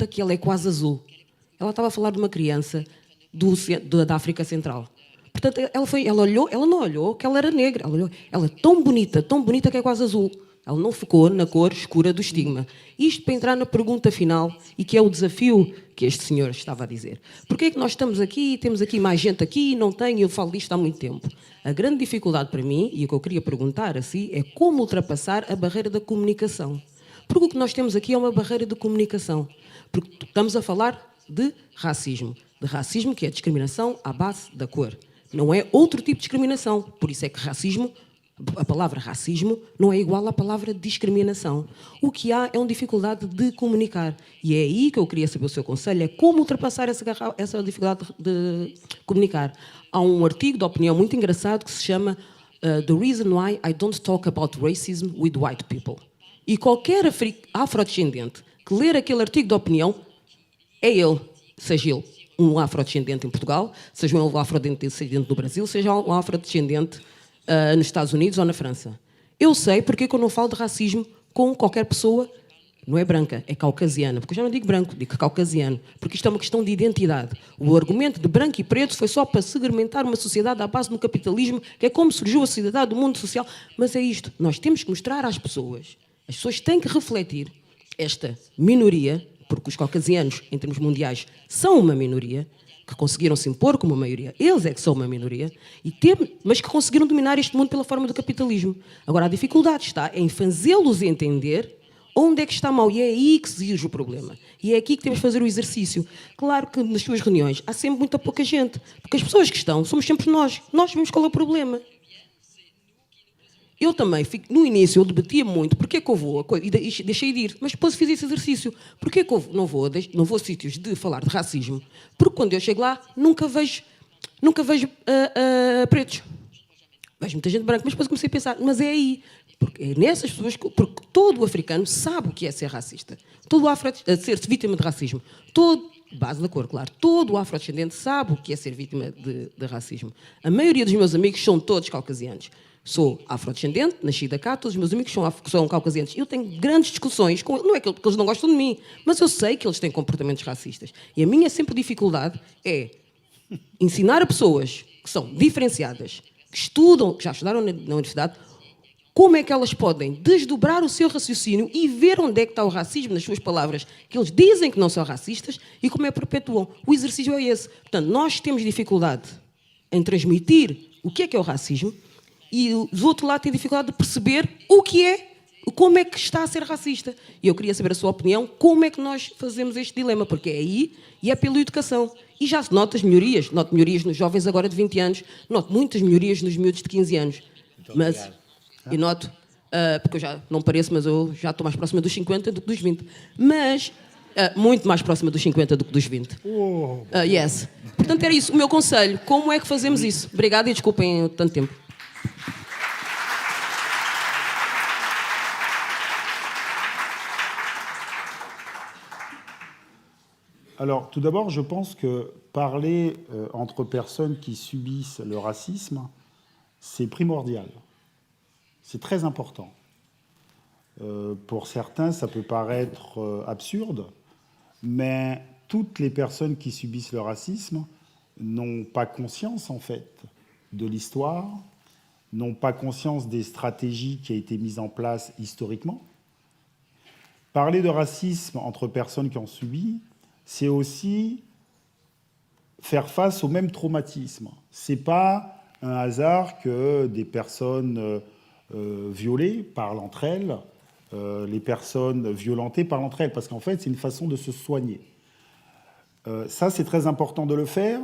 que ela é quase azul. Ela estava a falar de uma criança da África Central. Portanto, ela não olhou que ela era negra. Ela é tão bonita que é quase azul. Ela não focou na cor escura do estigma. Isto para entrar na pergunta final, e que é o desafio que este senhor estava a dizer. Porquê é que nós estamos aqui, temos aqui mais gente aqui, não tem, eu falo disto há muito tempo. A grande dificuldade para mim, e o que eu queria perguntar a si, é como ultrapassar a barreira da comunicação. Porque o que nós temos aqui é uma barreira de comunicação. Porque estamos a falar de racismo que é discriminação à base da cor. Não é outro tipo de discriminação. Por isso é que a palavra racismo não é igual à palavra discriminação. O que há é uma dificuldade de comunicar. E é aí que eu queria saber o seu conselho, é como ultrapassar essa dificuldade de comunicar. Há um artigo de opinião muito engraçado que se chama The Reason Why I Don't Talk About Racism with White People. E qualquer afrodescendente que ler aquele artigo de opinião é ele, seja ele um afrodescendente em Portugal, seja um afrodescendente no Brasil, seja um afrodescendente nos Estados Unidos ou na França. Eu sei porque é que eu não falo de racismo com qualquer pessoa não é branca, é caucasiana. Porque eu já não digo branco, digo caucasiano. Porque isto é uma questão de identidade. O argumento de branco e preto foi só para segmentar uma sociedade à base do capitalismo, que é como surgiu a sociedade do mundo social. Mas é isto, nós temos que mostrar às pessoas. As pessoas têm que refletir esta minoria, porque os caucasianos, em termos mundiais, são uma minoria, que conseguiram se impor como uma maioria. Eles é que são uma minoria, mas que conseguiram dominar este mundo pela forma do capitalismo. Agora, a dificuldade está em fazê-los entender onde é que está mal. E é aí que se surge o problema. E é aqui que temos de fazer o exercício. Claro que nas suas reuniões há sempre muita pouca gente, porque as pessoas que estão somos sempre nós. Nós sabemos qual é o problema. Eu também, no início, eu debatia muito, porque é que eu vou, e deixei de ir, mas depois fiz esse exercício. Porquê que eu não vou a sítios de falar de racismo? Porque quando eu chego lá, nunca vejo pretos. Vejo muita gente branca, mas depois comecei a pensar, mas é aí. Porque é nessas pessoas, porque todo o africano sabe o que é ser racista. Todo o ser vítima de racismo. Base da cor, claro. Todo o afrodescendente sabe o que é ser vítima de racismo. A maioria dos meus amigos são todos caucasianos. Sou afrodescendente, nascida cá, todos os meus amigos são caucasianos. Eu tenho grandes discussões com eles. Não é que eles não gostam de mim, mas eu sei que eles têm comportamentos racistas. E a minha sempre dificuldade é ensinar a pessoas que são diferenciadas, que estudam, que já estudaram na universidade, como é que elas podem desdobrar o seu raciocínio e ver onde é que está o racismo nas suas palavras, que eles dizem que não são racistas, e como é que perpetuam. O exercício é esse. Portanto, nós temos dificuldade em transmitir o que é o racismo, e os outros lá têm dificuldade de perceber como é que está a ser racista. E eu queria saber a sua opinião, como é que nós fazemos este dilema, porque é aí e é pela educação. E já se nota as melhorias. Noto melhorias nos jovens agora de 20 anos, noto muitas melhorias nos miúdos de 15 anos. E noto, porque eu já não pareço, mas eu já estou mais próxima dos 50 do que dos 20. Mas, muito mais próxima dos 50 do que dos 20. Yes. Portanto, era isso. O meu conselho, como é que fazemos isso? Obrigada e desculpem tanto tempo. Alors, tout d'abord, je pense que parler entre personnes qui subissent le racisme, c'est primordial. C'est très important. Pour certains, ça peut paraître absurde, mais toutes les personnes qui subissent le racisme n'ont pas conscience, en fait, de l'histoire, n'ont pas conscience des stratégies qui ont été mises en place historiquement. Parler de racisme entre personnes qui ont subi, c'est aussi faire face au même traumatisme. Ce n'est pas un hasard que des personnes violées parlent entre elles, les personnes violentées parlent entre elles, parce qu'en fait, c'est une façon de se soigner. Ça, c'est très important de le faire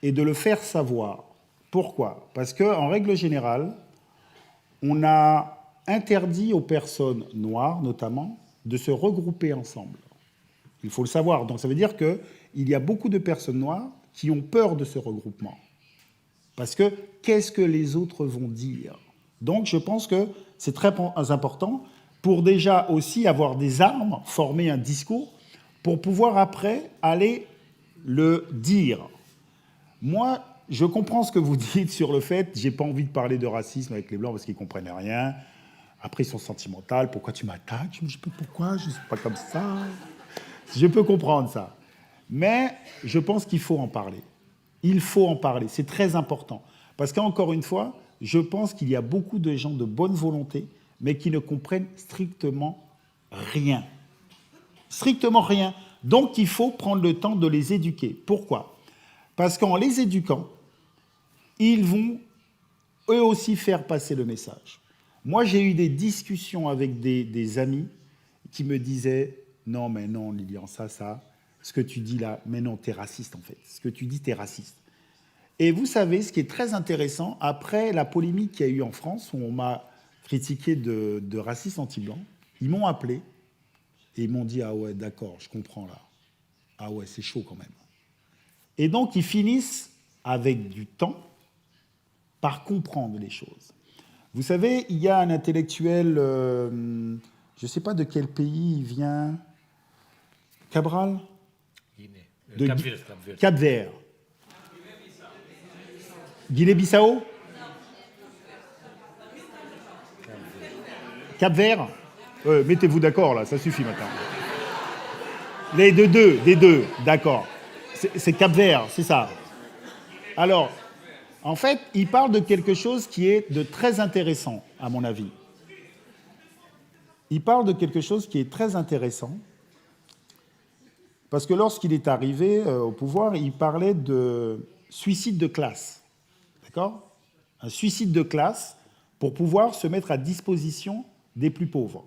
et de le faire savoir. Pourquoi ? Parce qu'en règle générale, on a interdit aux personnes noires, notamment, de se regrouper ensemble. Il faut le savoir. Donc ça veut dire qu'il y a beaucoup de personnes noires qui ont peur de ce regroupement. Parce que qu'est-ce que les autres vont dire ? Donc je pense que c'est très important pour déjà aussi avoir des armes, former un discours, pour pouvoir après aller le dire. Moi, je comprends ce que vous dites sur le fait, j'ai pas envie de parler de racisme avec les Blancs parce qu'ils comprennent rien. Après, ils sont sentimentaux. Pourquoi tu m'attaques ? Je me dis, pourquoi ? Je ne suis pas comme ça. Je peux comprendre ça. Mais je pense qu'il faut en parler. Il faut en parler. C'est très important. Parce qu'encore une fois, je pense qu'il y a beaucoup de gens de bonne volonté, mais qui ne comprennent strictement rien. Strictement rien. Donc, il faut prendre le temps de les éduquer. Pourquoi ? Parce qu'en les éduquant, ils vont eux aussi faire passer le message. Moi, j'ai eu des discussions avec des amis qui me disaient « Non, mais non, Lilian, ça, ce que tu dis là, mais non, t'es raciste en fait. Ce que tu dis, t'es raciste. » Et vous savez, ce qui est très intéressant, après la polémique qu'il y a eu en France, où on m'a critiqué de raciste anti-blanc, ils m'ont appelé et ils m'ont dit « Ah ouais, d'accord, je comprends là. Ah ouais, c'est chaud quand même. » Et donc, ils finissent, avec du temps, par comprendre les choses. Vous savez, il y a un intellectuel, je ne sais pas de quel pays il vient, Cabral ? Cap-Vert. Guinée-Bissau ? Cap-Vert ? Mettez-vous d'accord là, ça suffit maintenant. Les des deux, d'accord. C'est Cap-Vert, c'est ça. Alors, en fait, il parle de quelque chose qui est de très intéressant, à mon avis. Il parle de quelque chose qui est très intéressant, parce que lorsqu'il est arrivé au pouvoir, il parlait de suicide de classe. D'accord ? Un suicide de classe pour pouvoir se mettre à disposition des plus pauvres.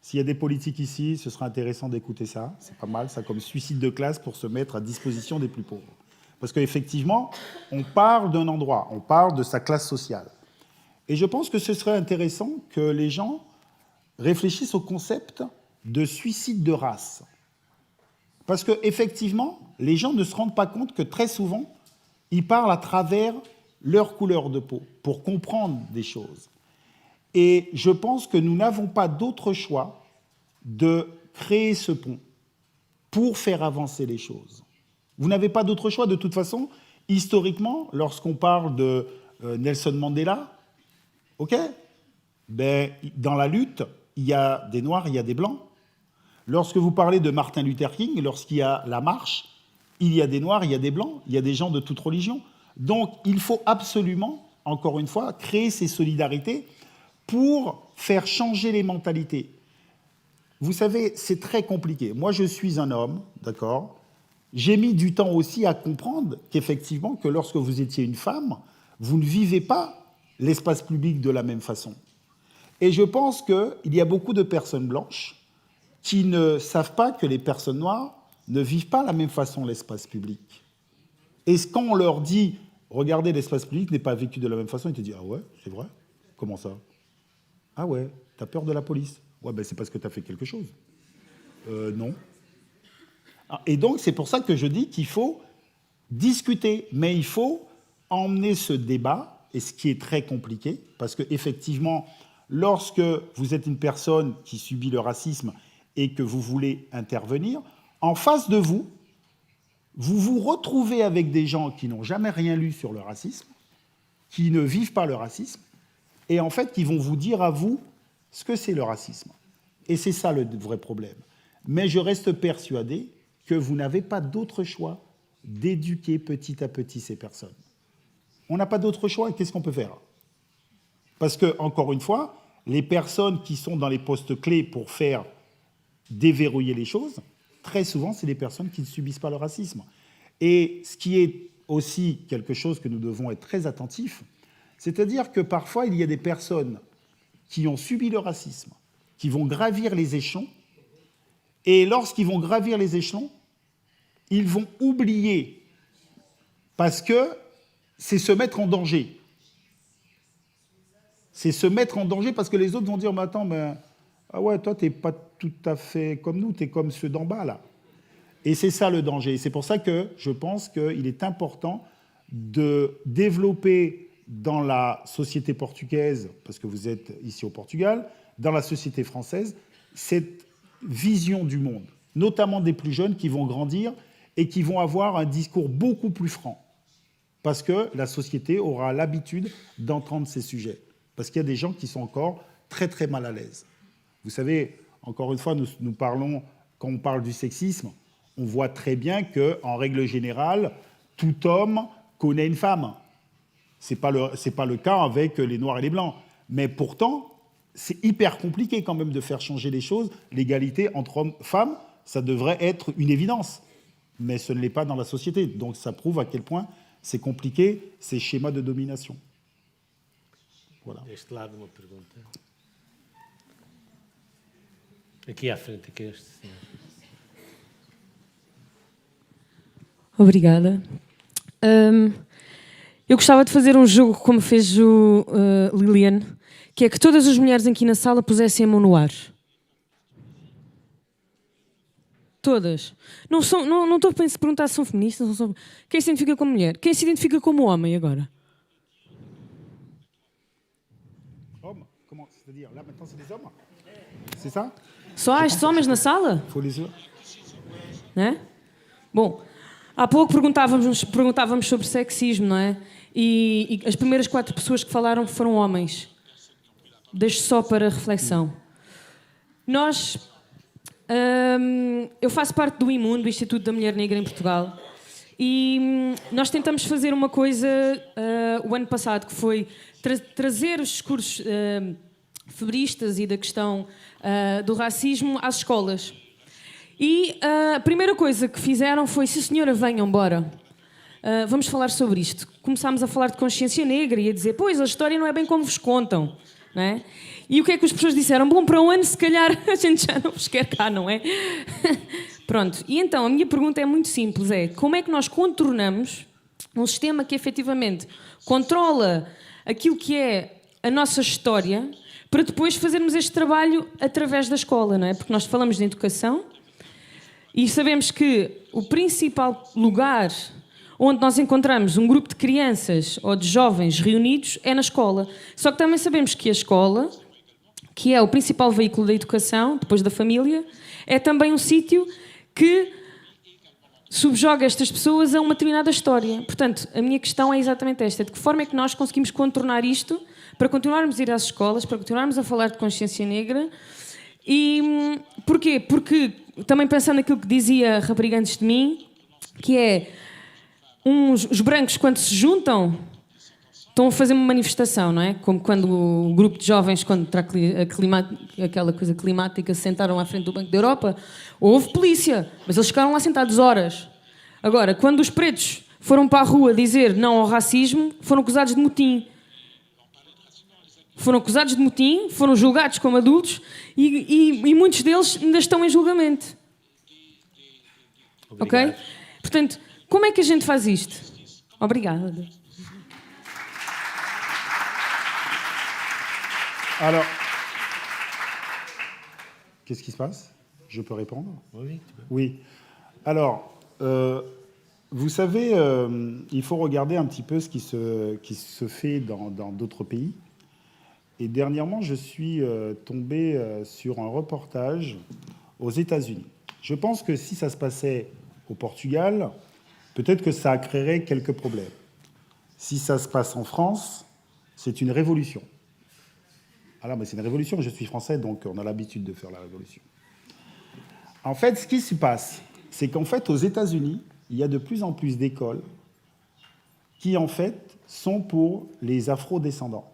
S'il y a des politiques ici, ce sera intéressant d'écouter ça. C'est pas mal, ça, comme suicide de classe pour se mettre à disposition des plus pauvres. Parce qu'effectivement, on parle d'un endroit, on parle de sa classe sociale. Et je pense que ce serait intéressant que les gens réfléchissent au concept de suicide de race. Parce qu'effectivement, les gens ne se rendent pas compte que très souvent, ils parlent à travers leur couleur de peau pour comprendre des choses. Et je pense que nous n'avons pas d'autre choix de créer ce pont pour faire avancer les choses. Vous n'avez pas d'autre choix. De toute façon, historiquement, lorsqu'on parle de Nelson Mandela, ok, ben, dans la lutte, il y a des Noirs, il y a des Blancs. Lorsque vous parlez de Martin Luther King, lorsqu'il y a la marche, il y a des Noirs, il y a des Blancs, il y a des gens de toute religion. Donc, il faut absolument, encore une fois, créer ces solidarités pour faire changer les mentalités. Vous savez, c'est très compliqué. Moi, je suis un homme, d'accord ? J'ai mis du temps aussi à comprendre qu'effectivement, que lorsque vous étiez une femme, vous ne vivez pas l'espace public de la même façon. Et je pense qu'il y a beaucoup de personnes blanches qui ne savent pas que les personnes noires ne vivent pas de la même façon l'espace public. Et quand on leur dit « Regardez, l'espace public n'est pas vécu de la même façon », ils te disent « Ah ouais, c'est vrai ? Comment ça ? Ah ouais, t'as peur de la police ? Ouais, ben c'est parce que t'as fait quelque chose. Non. » Et donc, c'est pour ça que je dis qu'il faut discuter, mais il faut emmener ce débat, et ce qui est très compliqué, parce qu'effectivement, lorsque vous êtes une personne qui subit le racisme et que vous voulez intervenir, en face de vous, vous vous retrouvez avec des gens qui n'ont jamais rien lu sur le racisme, qui ne vivent pas le racisme, et en fait, qui vont vous dire à vous ce que c'est le racisme. Et c'est ça le vrai problème. Mais je reste persuadé que vous n'avez pas d'autre choix d'éduquer petit à petit ces personnes. On n'a pas d'autre choix, et qu'est-ce qu'on peut faire ? Parce que, encore une fois, les personnes qui sont dans les postes clés pour faire déverrouiller les choses, très souvent, c'est des personnes qui ne subissent pas le racisme. Et ce qui est aussi quelque chose que nous devons être très attentifs, c'est-à-dire que parfois, il y a des personnes qui ont subi le racisme, qui vont gravir les échelons, et lorsqu'ils vont gravir les échelons, ils vont oublier, parce que c'est se mettre en danger. C'est se mettre en danger parce que les autres vont dire « Mais attends, mais, ah ouais, toi, t'es pas tout à fait comme nous, t'es comme ceux d'en bas, là. » Et c'est ça le danger. Et c'est pour ça que je pense qu'il est important de développer dans la société portugaise, parce que vous êtes ici au Portugal, dans la société française, cette vision du monde, notamment des plus jeunes qui vont grandir et qui vont avoir un discours beaucoup plus franc, parce que la société aura l'habitude d'entendre ces sujets, parce qu'il y a des gens qui sont encore très très mal à l'aise. Vous savez, encore une fois, nous parlons, quand on parle du sexisme, on voit très bien qu'en règle générale, tout homme connaît une femme. C'est pas le cas avec les Noirs et les Blancs. Mais pourtant, c'est hyper compliqué quand même de faire changer les choses. L'égalité entre hommes et femmes, ça devrait être une évidence. Mais ce ne l'est pas dans la société. Donc ça prouve à quel point c'est compliqué, ces schémas de domination. Voilà. Deste lado, uma pergunta. Aqui à frente, aqui este senhor. Obrigada. Eu gostava de fazer um jogo como fez o Lilian, que é que todas as mulheres aqui na sala pusessem a mão no ar. Todas. Não estou a perguntar se são feministas. Não são... Quem se identifica como mulher? Quem se identifica como homem agora? Hommes? Comment? C'est-à-dire, là maintenant c'est des hommes? C'est ça? Só há estes homens na sala? Faut les yeux. Né? Bom, há pouco perguntávamos sobre sexismo, não é? E as primeiras 4 pessoas que falaram foram homens. Deixo só para reflexão. Nós Eu faço parte do IMUN, do Instituto da Mulher Negra em Portugal, e nós tentamos fazer uma coisa o ano passado, que foi trazer os discursos feministas e da questão do racismo às escolas. E a primeira coisa que fizeram foi: sim senhora, venham, bora. Vamos falar sobre isto. Começámos a falar de consciência negra e a dizer: pois, a história não é bem como vos contam, não é? E o que é que as pessoas disseram? Bom, para um ano se calhar a gente já não vos quer cá, não é? Pronto, e então a minha pergunta é muito simples, é: como é que nós contornamos um sistema que efetivamente controla aquilo que é a nossa história para depois fazermos este trabalho através da escola, não é? Porque nós falamos de educação e sabemos que o principal lugar onde nós encontramos um grupo de crianças ou de jovens reunidos é na escola. Só que também sabemos que a escola, que é o principal veículo da educação, depois da família, é também um sítio que subjoga estas pessoas a uma determinada história. Portanto, a minha questão é exatamente esta: de que forma é que nós conseguimos contornar isto para continuarmos a ir às escolas, para continuarmos a falar de consciência negra? E porquê? Porque, também pensando naquilo que dizia a rapariga antes de mim, que é os brancos, quando se juntam, estão a fazer uma manifestação, não é? Como quando o grupo de jovens, contra aquela coisa climática, se sentaram à frente do Banco da Europa, houve polícia, mas eles ficaram lá sentados horas. Agora, quando os pretos foram para a rua dizer não ao racismo, foram acusados de motim. Foram acusados de motim, foram julgados como adultos e muitos deles ainda estão em julgamento. Obrigado. Ok? Portanto, como é que a gente faz isto? Obrigada. Alors, qu'est-ce qui se passe? Je peux répondre? Oui. Oui. Alors, vous savez, il faut regarder un petit peu ce qui se fait dans d'autres pays. Et dernièrement, je suis tombé sur un reportage aux États-Unis. Je pense que si ça se passait au Portugal, peut-être que ça créerait quelques problèmes. Si ça se passe en France, c'est une révolution. Alors, mais c'est une révolution, je suis français, donc on a l'habitude de faire la révolution. En fait, ce qui se passe, c'est qu'en fait, aux États-Unis, il y a de plus en plus d'écoles qui, en fait, sont pour les afro-descendants.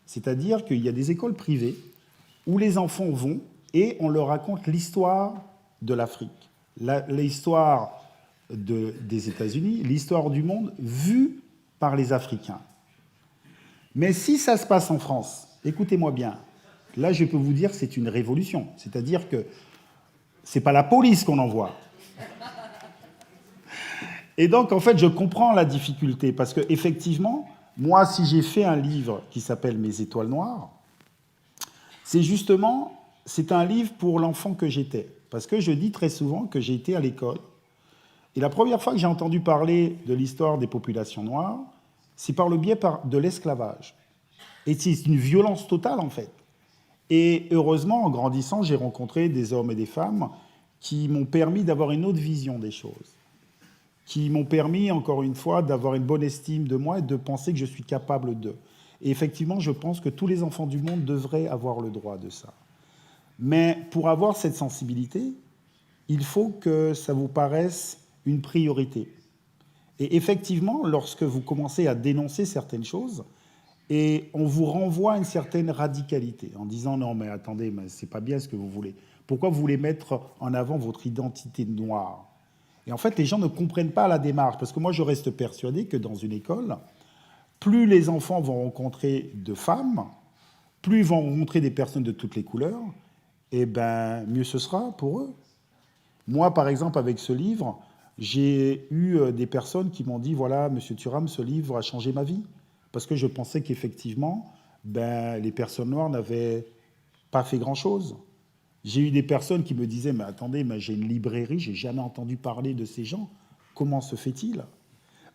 C'est-à-dire qu'il y a des écoles privées où les enfants vont et on leur raconte l'histoire de l'Afrique, l'histoire des États-Unis, l'histoire du monde vue par les Africains. Mais si ça se passe en France, écoutez-moi bien, là je peux vous dire que c'est une révolution. C'est-à-dire que ce n'est pas la police qu'on envoie. Et donc en fait je comprends la difficulté parce qu'effectivement, moi si j'ai fait un livre qui s'appelle Mes étoiles noires, c'est un livre pour l'enfant que j'étais. Parce que je dis très souvent que j'ai été à l'école. Et la première fois que j'ai entendu parler de l'histoire des populations noires, c'est par le biais de l'esclavage. Et c'est une violence totale, en fait. Et heureusement, en grandissant, j'ai rencontré des hommes et des femmes qui m'ont permis d'avoir une autre vision des choses, qui m'ont permis, encore une fois, d'avoir une bonne estime de moi et de penser que je suis capable d'eux. Et effectivement, je pense que tous les enfants du monde devraient avoir le droit de ça. Mais pour avoir cette sensibilité, il faut que ça vous paraisse une priorité. Et effectivement, lorsque vous commencez à dénoncer certaines choses, et on vous renvoie à une certaine radicalité, en disant « Non, mais attendez, mais c'est pas bien ce que vous voulez. Pourquoi vous voulez mettre en avant votre identité noire ?» Et en fait, les gens ne comprennent pas la démarche, parce que moi, je reste persuadé que dans une école, plus les enfants vont rencontrer de femmes, plus ils vont rencontrer des personnes de toutes les couleurs, et ben mieux ce sera pour eux. Moi, par exemple, avec ce livre, j'ai eu des personnes qui m'ont dit « Voilà, Monsieur Thuram, ce livre a changé ma vie. » Parce que je pensais qu'effectivement, les personnes noires n'avaient pas fait grand-chose. J'ai eu des personnes qui me disaient « Mais attendez, mais j'ai une librairie, j'ai jamais entendu parler de ces gens. Comment se fait-il »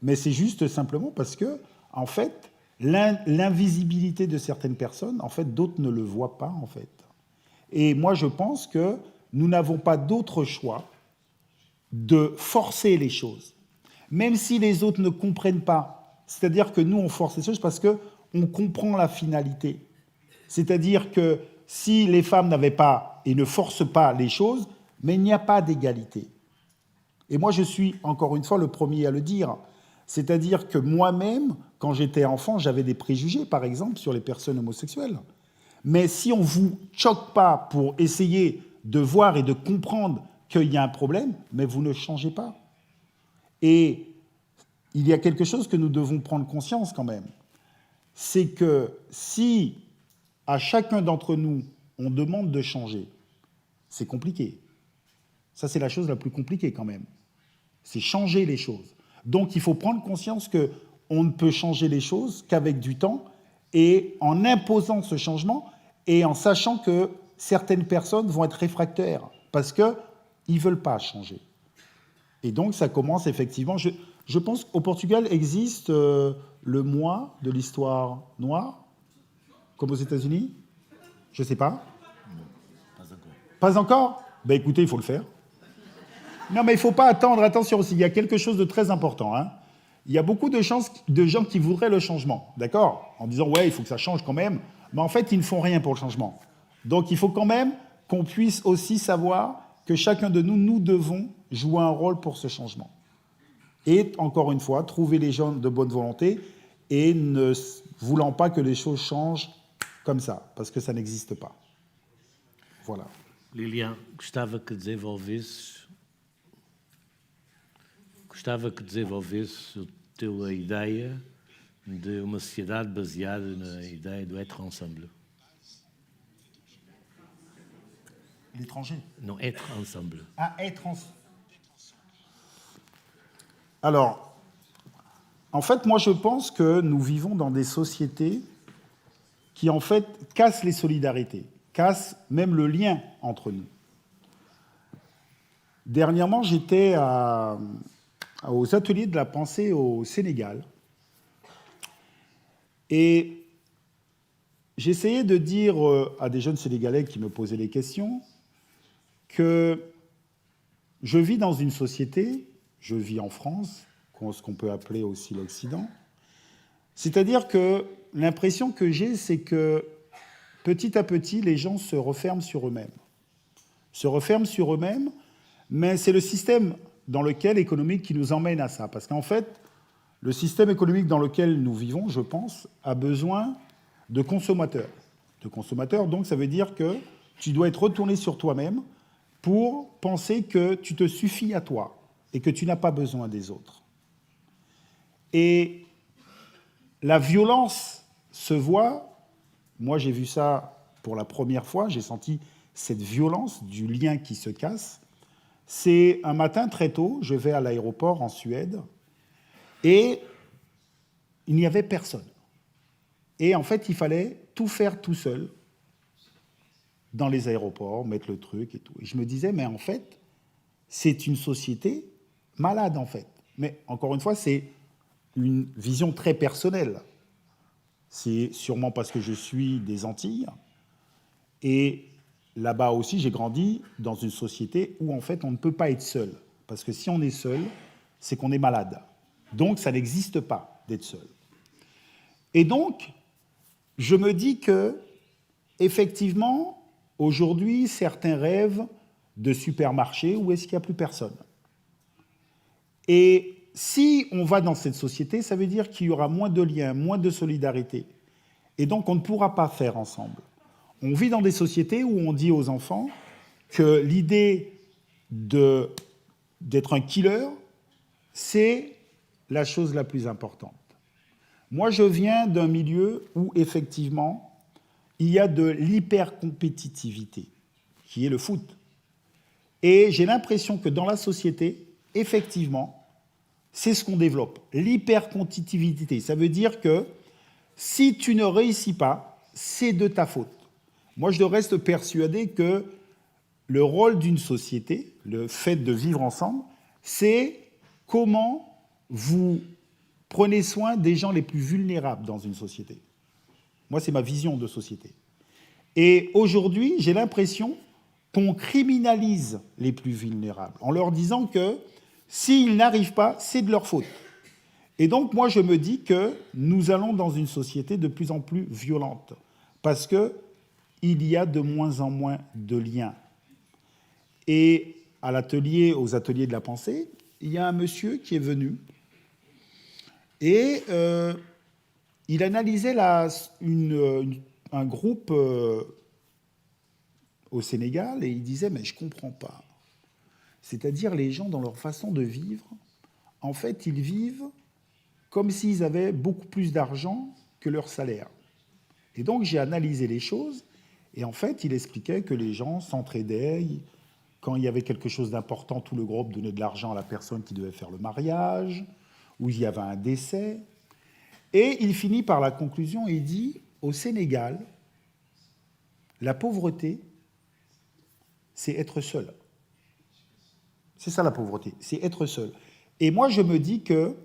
Mais c'est juste simplement parce que, en fait, l'invisibilité de certaines personnes, en fait, d'autres ne le voient pas, en fait. Et moi, je pense que nous n'avons pas d'autre choix de forcer les choses, même si les autres ne comprennent pas. C'est-à-dire que nous, on force les choses parce qu'on comprend la finalité. C'est-à-dire que si les femmes n'avaient pas et ne forcent pas les choses, Mais il n'y a pas d'égalité. Et moi, je suis, encore une fois, le premier à le dire. C'est-à-dire que moi-même, quand j'étais enfant, j'avais des préjugés, par exemple, sur les personnes homosexuelles. Mais si on ne vous choque pas pour essayer de voir et de comprendre qu'il y a un problème, mais vous ne changez pas. Et il y a quelque chose que nous devons prendre conscience quand même. C'est que si à chacun d'entre nous, on demande de changer, c'est compliqué. Ça, c'est la chose la plus compliquée quand même. C'est changer les choses. Donc, il faut prendre conscience qu'on ne peut changer les choses qu'avec du temps et en imposant ce changement et en sachant que certaines personnes vont être réfractaires parce qu'ils ne veulent pas changer. Et donc, ça commence effectivement... Je pense qu'au Portugal existe le mois de l'histoire noire, comme aux États-Unis. Je ne sais pas. Pas encore. Pas encore ? Ben écoutez, il faut le faire. Non, mais il ne faut pas attendre. Attention aussi, il y a quelque chose de très important. Hein. Il y a beaucoup de gens qui voudraient le changement, d'accord ? En disant, ouais, il faut que ça change quand même. Mais en fait, ils ne font rien pour le changement. Donc, il faut quand même qu'on puisse aussi savoir que chacun de nous, nous devons jouer un rôle pour ce changement. Et, encore une fois, trouver les gens de bonne volonté et ne voulant pas que les choses changent comme ça, parce que ça n'existe pas. Voilà. Lilian, gostava que desenvolvesses a ideia de uma sociedade baseada na ideia do être ensemble. L'étranger ? Non, être ensemble. Ah, être ensemble. Alors, en fait, moi, je pense que nous vivons dans des sociétés qui, en fait, cassent les solidarités, cassent même le lien entre nous. Dernièrement, j'étais aux ateliers de la pensée au Sénégal et j'essayais de dire à des jeunes Sénégalais qui me posaient des questions que je vis dans une société, je vis en France, ce qu'on peut appeler aussi l'Occident, c'est-à-dire que l'impression que j'ai, c'est que petit à petit, les gens se referment sur eux-mêmes. Se referment sur eux-mêmes, mais c'est le système économique qui nous emmène à ça. Parce qu'en fait, le système économique dans lequel nous vivons, je pense, a besoin de consommateurs. De consommateurs, donc ça veut dire que tu dois être retourné sur toi-même pour penser que tu te suffis à toi et que tu n'as pas besoin des autres. Et la violence se voit, moi j'ai vu ça pour la première fois, j'ai senti cette violence du lien qui se casse. C'est un matin très tôt, je vais à l'aéroport en Suède et il n'y avait personne. Et en fait, il fallait tout faire tout seul dans les aéroports, mettre le truc et tout. Et je me disais, mais en fait, c'est une société malade, en fait. Mais encore une fois, c'est une vision très personnelle. C'est sûrement parce que je suis des Antilles. Et là-bas aussi, j'ai grandi dans une société où, en fait, on ne peut pas être seul. Parce que si on est seul, c'est qu'on est malade. Donc, ça n'existe pas d'être seul. Et donc, je me dis que, effectivement, aujourd'hui, certains rêvent de supermarchés où est-ce qu'il n'y a plus personne. Et si on va dans cette société, ça veut dire qu'il y aura moins de liens, moins de solidarité. Et donc, on ne pourra pas faire ensemble. On vit dans des sociétés où on dit aux enfants que l'idée d'être un killer, c'est la chose la plus importante. Moi, je viens d'un milieu où, effectivement, il y a de l'hypercompétitivité, qui est le foot. Et j'ai l'impression que dans la société, effectivement, c'est ce qu'on développe, l'hypercompétitivité. Ça veut dire que si tu ne réussis pas, c'est de ta faute. Moi, je reste persuadé que le rôle d'une société, le fait de vivre ensemble, c'est comment vous prenez soin des gens les plus vulnérables dans une société. Moi, c'est ma vision de société. Et aujourd'hui, j'ai l'impression qu'on criminalise les plus vulnérables en leur disant que s'ils n'arrivent pas, c'est de leur faute. Et donc, moi, je me dis que nous allons dans une société de plus en plus violente parce qu'il y a de moins en moins de liens. Et aux ateliers de la pensée, il y a un monsieur qui est venu et il analysait un groupe au Sénégal et il disait « mais je ne comprends pas ». C'est-à-dire les gens, dans leur façon de vivre, en fait, ils vivent comme s'ils avaient beaucoup plus d'argent que leur salaire. Et donc, j'ai analysé les choses, et en fait, il expliquait que les gens s'entraidaient. Quand il y avait quelque chose d'important, tout le groupe donnait de l'argent à la personne qui devait faire le mariage, ou il y avait un décès. Et il finit par la conclusion, il dit, au Sénégal, la pauvreté, c'est être seul. C'est ça la pauvreté, c'est être seul. Et moi, je me dis que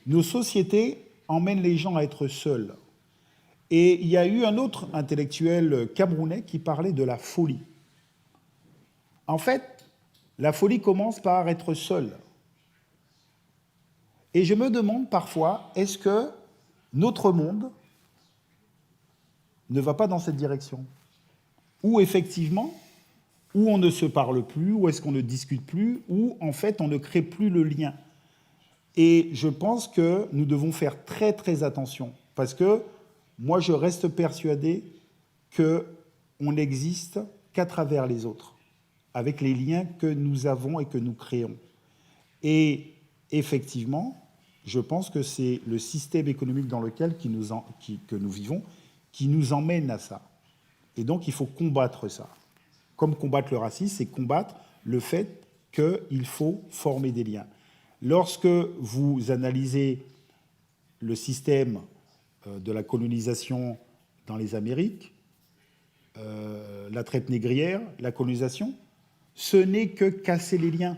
nos sociétés emmènent les gens à être seuls. Et il y a eu un autre intellectuel camerounais qui parlait de la folie. En fait, la folie commence par être seul. Et je me demande parfois, est-ce que notre monde ne va pas dans cette direction? Ou effectivement, où on ne se parle plus, où est-ce qu'on ne discute plus, où en fait on ne crée plus le lien. Et je pense que nous devons faire très très attention, parce que moi je reste persuadé qu'on n'existe qu'à travers les autres, avec les liens que nous avons et que nous créons. Et effectivement, je pense que c'est le système économique dans lequel que nous vivons qui nous emmène à ça. Et donc il faut combattre ça. Comme combattre le racisme, c'est combattre le fait qu'il faut former des liens. Lorsque vous analysez le système de la colonisation dans les Amériques, la traite négrière, la colonisation, ce n'est que casser les liens.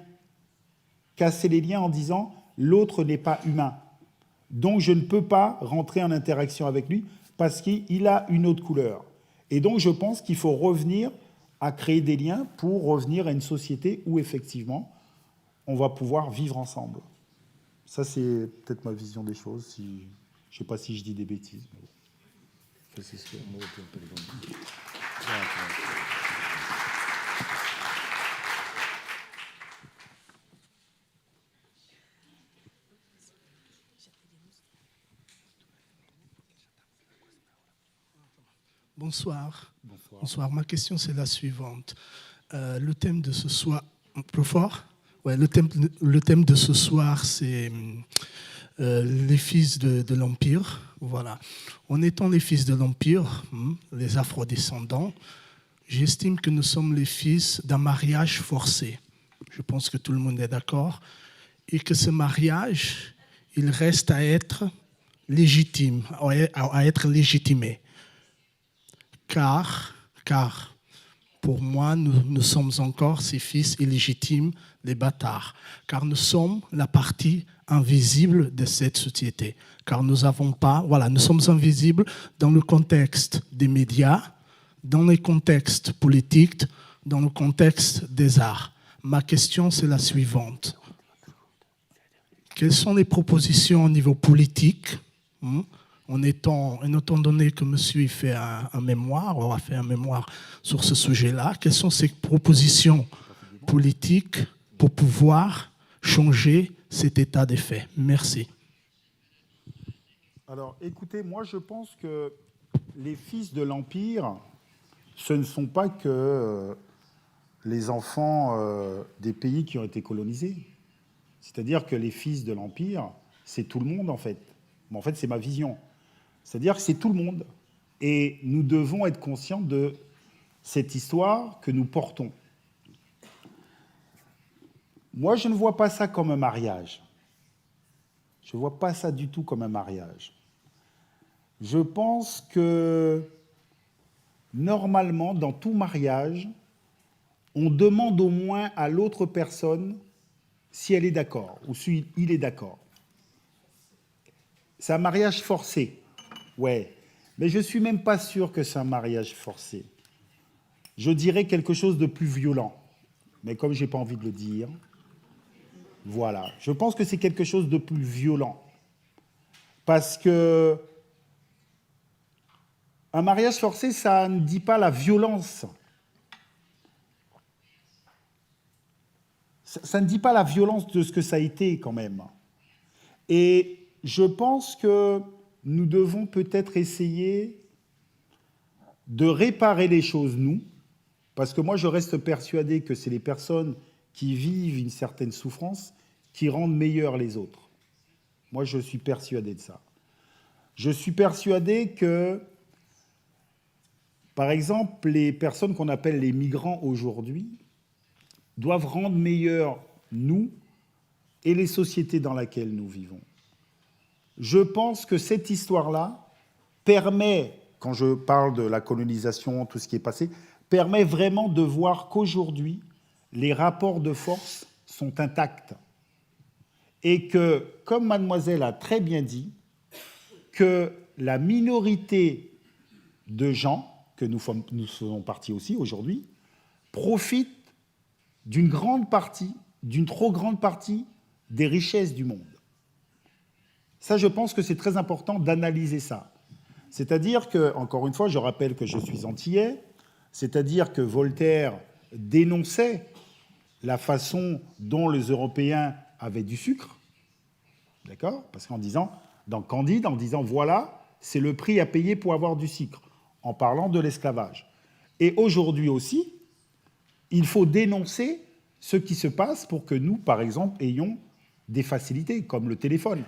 Casser les liens en disant « l'autre n'est pas humain, donc je ne peux pas rentrer en interaction avec lui parce qu'il a une autre couleur ». Et donc je pense qu'il faut revenir à créer des liens pour revenir à une société où, effectivement, on va pouvoir vivre ensemble. Ça, c'est peut-être ma vision des choses. Je ne sais pas si je dis des bêtises. Mais c'est sûr. Bonsoir. Bonsoir. Ma question, c'est la suivante. Le thème de ce soir... Plus fort? Ouais, le thème de ce soir, c'est les fils de l'Empire. Voilà. En étant les fils de l'Empire, les afrodescendants, j'estime que nous sommes les fils d'un mariage forcé. Je pense que tout le monde est d'accord. Et que ce mariage, il reste à être légitime, à être légitimé. Car pour moi, nous sommes encore ces fils illégitimes, les bâtards. Car nous sommes la partie invisible de cette société. Car nous sommes invisibles dans le contexte des médias, dans le contexte politique, dans le contexte des arts. Ma question, c'est la suivante. Quelles sont les propositions au niveau politique, en étant donné que monsieur aura fait un mémoire sur ce sujet-là, quelles sont ces propositions politiques pour pouvoir changer cet état des faits? Merci. Alors, écoutez, moi, je pense que les fils de l'Empire, ce ne sont pas que les enfants des pays qui ont été colonisés. C'est-à-dire que les fils de l'Empire, c'est tout le monde, en fait. Mais en fait, c'est ma vision. C'est-à-dire que c'est tout le monde. Et nous devons être conscients de cette histoire que nous portons. Moi, je ne vois pas ça comme un mariage. Je ne vois pas ça du tout comme un mariage. Je pense que, normalement, dans tout mariage, on demande au moins à l'autre personne si elle est d'accord ou si il est d'accord. C'est un mariage forcé, ouais. Mais je ne suis même pas sûr que c'est un mariage forcé. Je dirais quelque chose de plus violent. Mais comme je n'ai pas envie de le dire, voilà. Je pense que c'est quelque chose de plus violent. Parce que un mariage forcé, ça ne dit pas la violence. ça ne dit pas la violence de ce que ça a été quand même. Et je pense que nous devons peut-être essayer de réparer les choses, nous, parce que moi, je reste persuadé que c'est les personnes qui vivent une certaine souffrance qui rendent meilleurs les autres. Moi, je suis persuadé de ça. Je suis persuadé que, par exemple, les personnes qu'on appelle les migrants aujourd'hui doivent rendre meilleurs nous et les sociétés dans lesquelles nous vivons. Je pense que cette histoire-là permet, quand je parle de la colonisation, tout ce qui est passé, permet vraiment de voir qu'aujourd'hui, les rapports de force sont intacts. Et que, comme mademoiselle a très bien dit, que la minorité de gens, que nous faisons partie aussi aujourd'hui, profitent d'une grande partie, d'une trop grande partie des richesses du monde. Ça, je pense que c'est très important d'analyser ça. C'est-à-dire que, encore une fois, je rappelle que je suis antillais, c'est-à-dire que Voltaire dénonçait la façon dont les Européens avaient du sucre, d'accord ? Parce qu'en disant, dans Candide, en disant, voilà, c'est le prix à payer pour avoir du sucre, en parlant de l'esclavage. Et aujourd'hui aussi, il faut dénoncer ce qui se passe pour que nous, par exemple, ayons des facilités, comme le téléphone.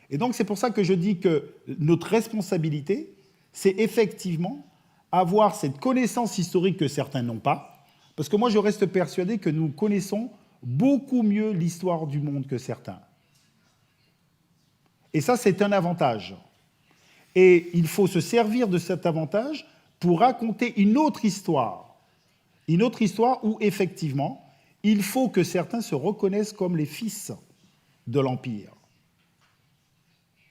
Et donc, c'est pour ça que je dis que notre responsabilité, c'est effectivement avoir cette connaissance historique que certains n'ont pas, parce que moi, je reste persuadé que nous connaissons beaucoup mieux l'histoire du monde que certains. Et ça, c'est un avantage. Et il faut se servir de cet avantage pour raconter une autre histoire où, effectivement, il faut que certains se reconnaissent comme les fils de l'Empire.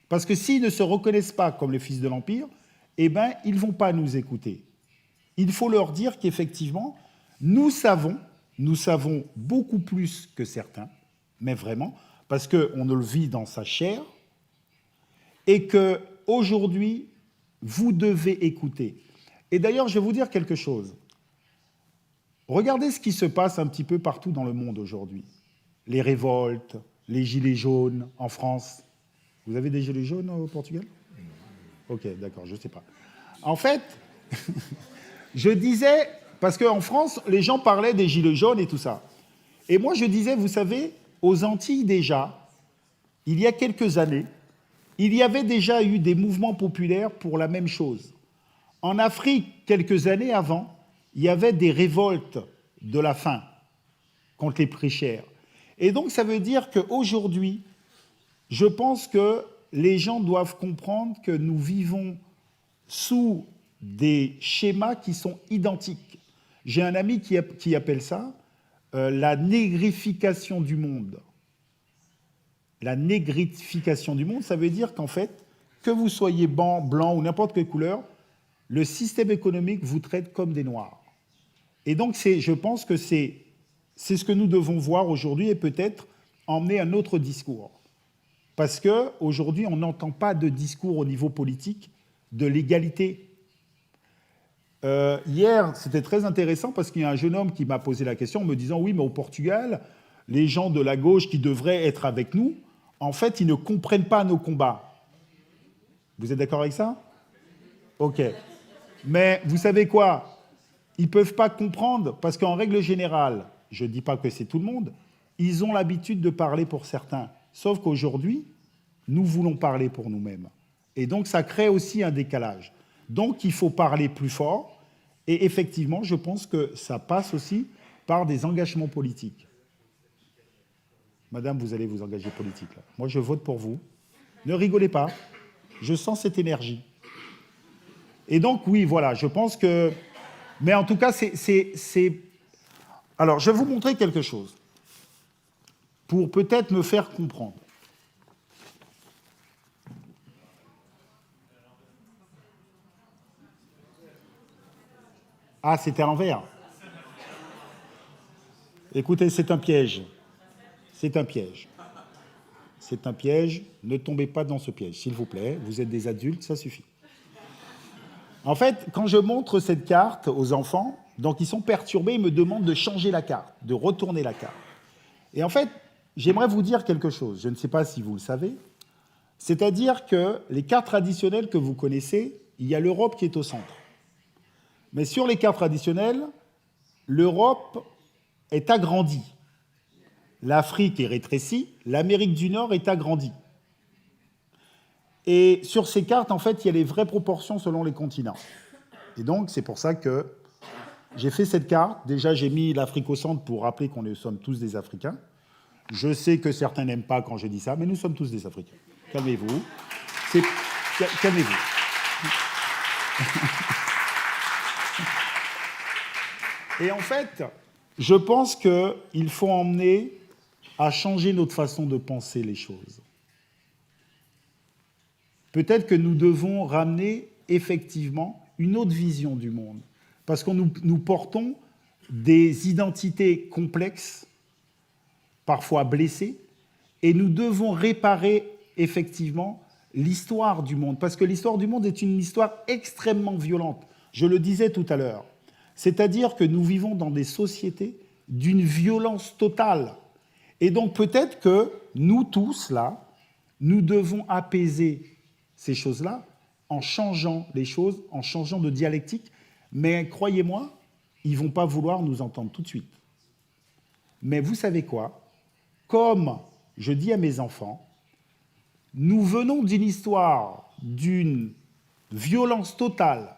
Parce que s'ils ne se reconnaissent pas comme les fils de l'Empire, eh bien, ils ne vont pas nous écouter. Il faut leur dire qu'effectivement, nous savons beaucoup plus que certains, mais vraiment, parce qu'on le vit dans sa chair, et qu'aujourd'hui, vous devez écouter. Et d'ailleurs, je vais vous dire quelque chose. Regardez ce qui se passe un petit peu partout dans le monde aujourd'hui. Les révoltes, les gilets jaunes en France. Vous avez des gilets jaunes au Portugal ? Ok, d'accord, je ne sais pas. En fait, je disais, parce qu'en France, les gens parlaient des gilets jaunes et tout ça. Et moi, je disais, vous savez, aux Antilles déjà, il y a quelques années, il y avait déjà eu des mouvements populaires pour la même chose. En Afrique, quelques années avant, il y avait des révoltes de la faim contre les prix chers. Et donc, ça veut dire qu'aujourd'hui, je pense que les gens doivent comprendre que nous vivons sous des schémas qui sont identiques. J'ai un ami qui appelle ça la négrification du monde. La négrification du monde, ça veut dire qu'en fait, que vous soyez blanc ou n'importe quelle couleur, le système économique vous traite comme des noirs. Et donc, je pense que c'est ce que nous devons voir aujourd'hui et peut-être emmener un autre discours. Parce qu'aujourd'hui, on n'entend pas de discours au niveau politique de l'égalité. Hier, c'était très intéressant parce qu'il y a un jeune homme qui m'a posé la question en me disant « Oui, mais au Portugal, les gens de la gauche qui devraient être avec nous, en fait, ils ne comprennent pas nos combats. » Vous êtes d'accord avec ça ? Ok. Mais vous savez quoi ? Ils ne peuvent pas comprendre parce qu'en règle générale, je ne dis pas que c'est tout le monde, ils ont l'habitude de parler pour certains. Sauf qu'aujourd'hui, nous voulons parler pour nous-mêmes. Et donc, ça crée aussi un décalage. Donc, il faut parler plus fort. Et effectivement, je pense que ça passe aussi par des engagements politiques. Madame, vous allez vous engager politique. Là. Moi, je vote pour vous. Ne rigolez pas. Je sens cette énergie. Et donc, oui, voilà, je pense que... Mais en tout cas, c'est... Alors, je vais vous montrer quelque chose pour peut-être me faire comprendre. Ah, c'était à l'envers. Écoutez, c'est un piège. C'est un piège. C'est un piège. Ne tombez pas dans ce piège, s'il vous plaît. Vous êtes des adultes, ça suffit. En fait, quand je montre cette carte aux enfants, donc ils sont perturbés, ils me demandent de changer la carte, de retourner la carte. Et en fait, j'aimerais vous dire quelque chose, je ne sais pas si vous le savez, c'est-à-dire que les cartes traditionnelles que vous connaissez, il y a l'Europe qui est au centre. Mais sur les cartes traditionnelles, l'Europe est agrandie. L'Afrique est rétrécie, l'Amérique du Nord est agrandie. Et sur ces cartes, en fait, il y a les vraies proportions selon les continents. Et donc, c'est pour ça que j'ai fait cette carte. Déjà, j'ai mis l'Afrique au centre pour rappeler qu'on sommes tous des Africains. Je sais que certains n'aiment pas quand je dis ça, mais nous sommes tous des Africains. Calmez-vous. Calmez-vous. Et en fait, je pense qu'il faut emmener à changer notre façon de penser les choses. Peut-être que nous devons ramener effectivement une autre vision du monde. Parce que nous portons des identités complexes, parfois blessées, et nous devons réparer effectivement l'histoire du monde. Parce que l'histoire du monde est une histoire extrêmement violente. Je le disais tout à l'heure. C'est-à-dire que nous vivons dans des sociétés d'une violence totale. Et donc peut-être que nous tous, là, nous devons apaiser ces choses-là en changeant les choses, en changeant de dialectique. Mais croyez-moi, ils ne vont pas vouloir nous entendre tout de suite. Mais vous savez quoi? Comme je dis à mes enfants, nous venons d'une histoire d'une violence totale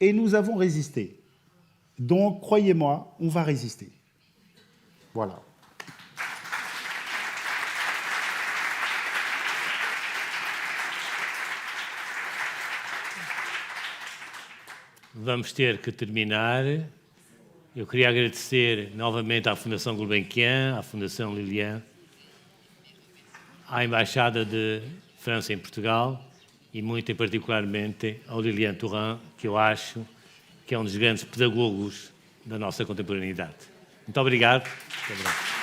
et nous avons résisté. Donc, croyez-moi, on va résister. Voilà. Vamos ter que terminar. Eu queria agradecer novamente à Fundação Gulbenkian, à Fundação Lilian, à Embaixada de França em Portugal e muito particularmente ao Lilian Thuram, que eu acho que é um dos grandes pedagogos da nossa contemporaneidade. Muito obrigado. Até breve.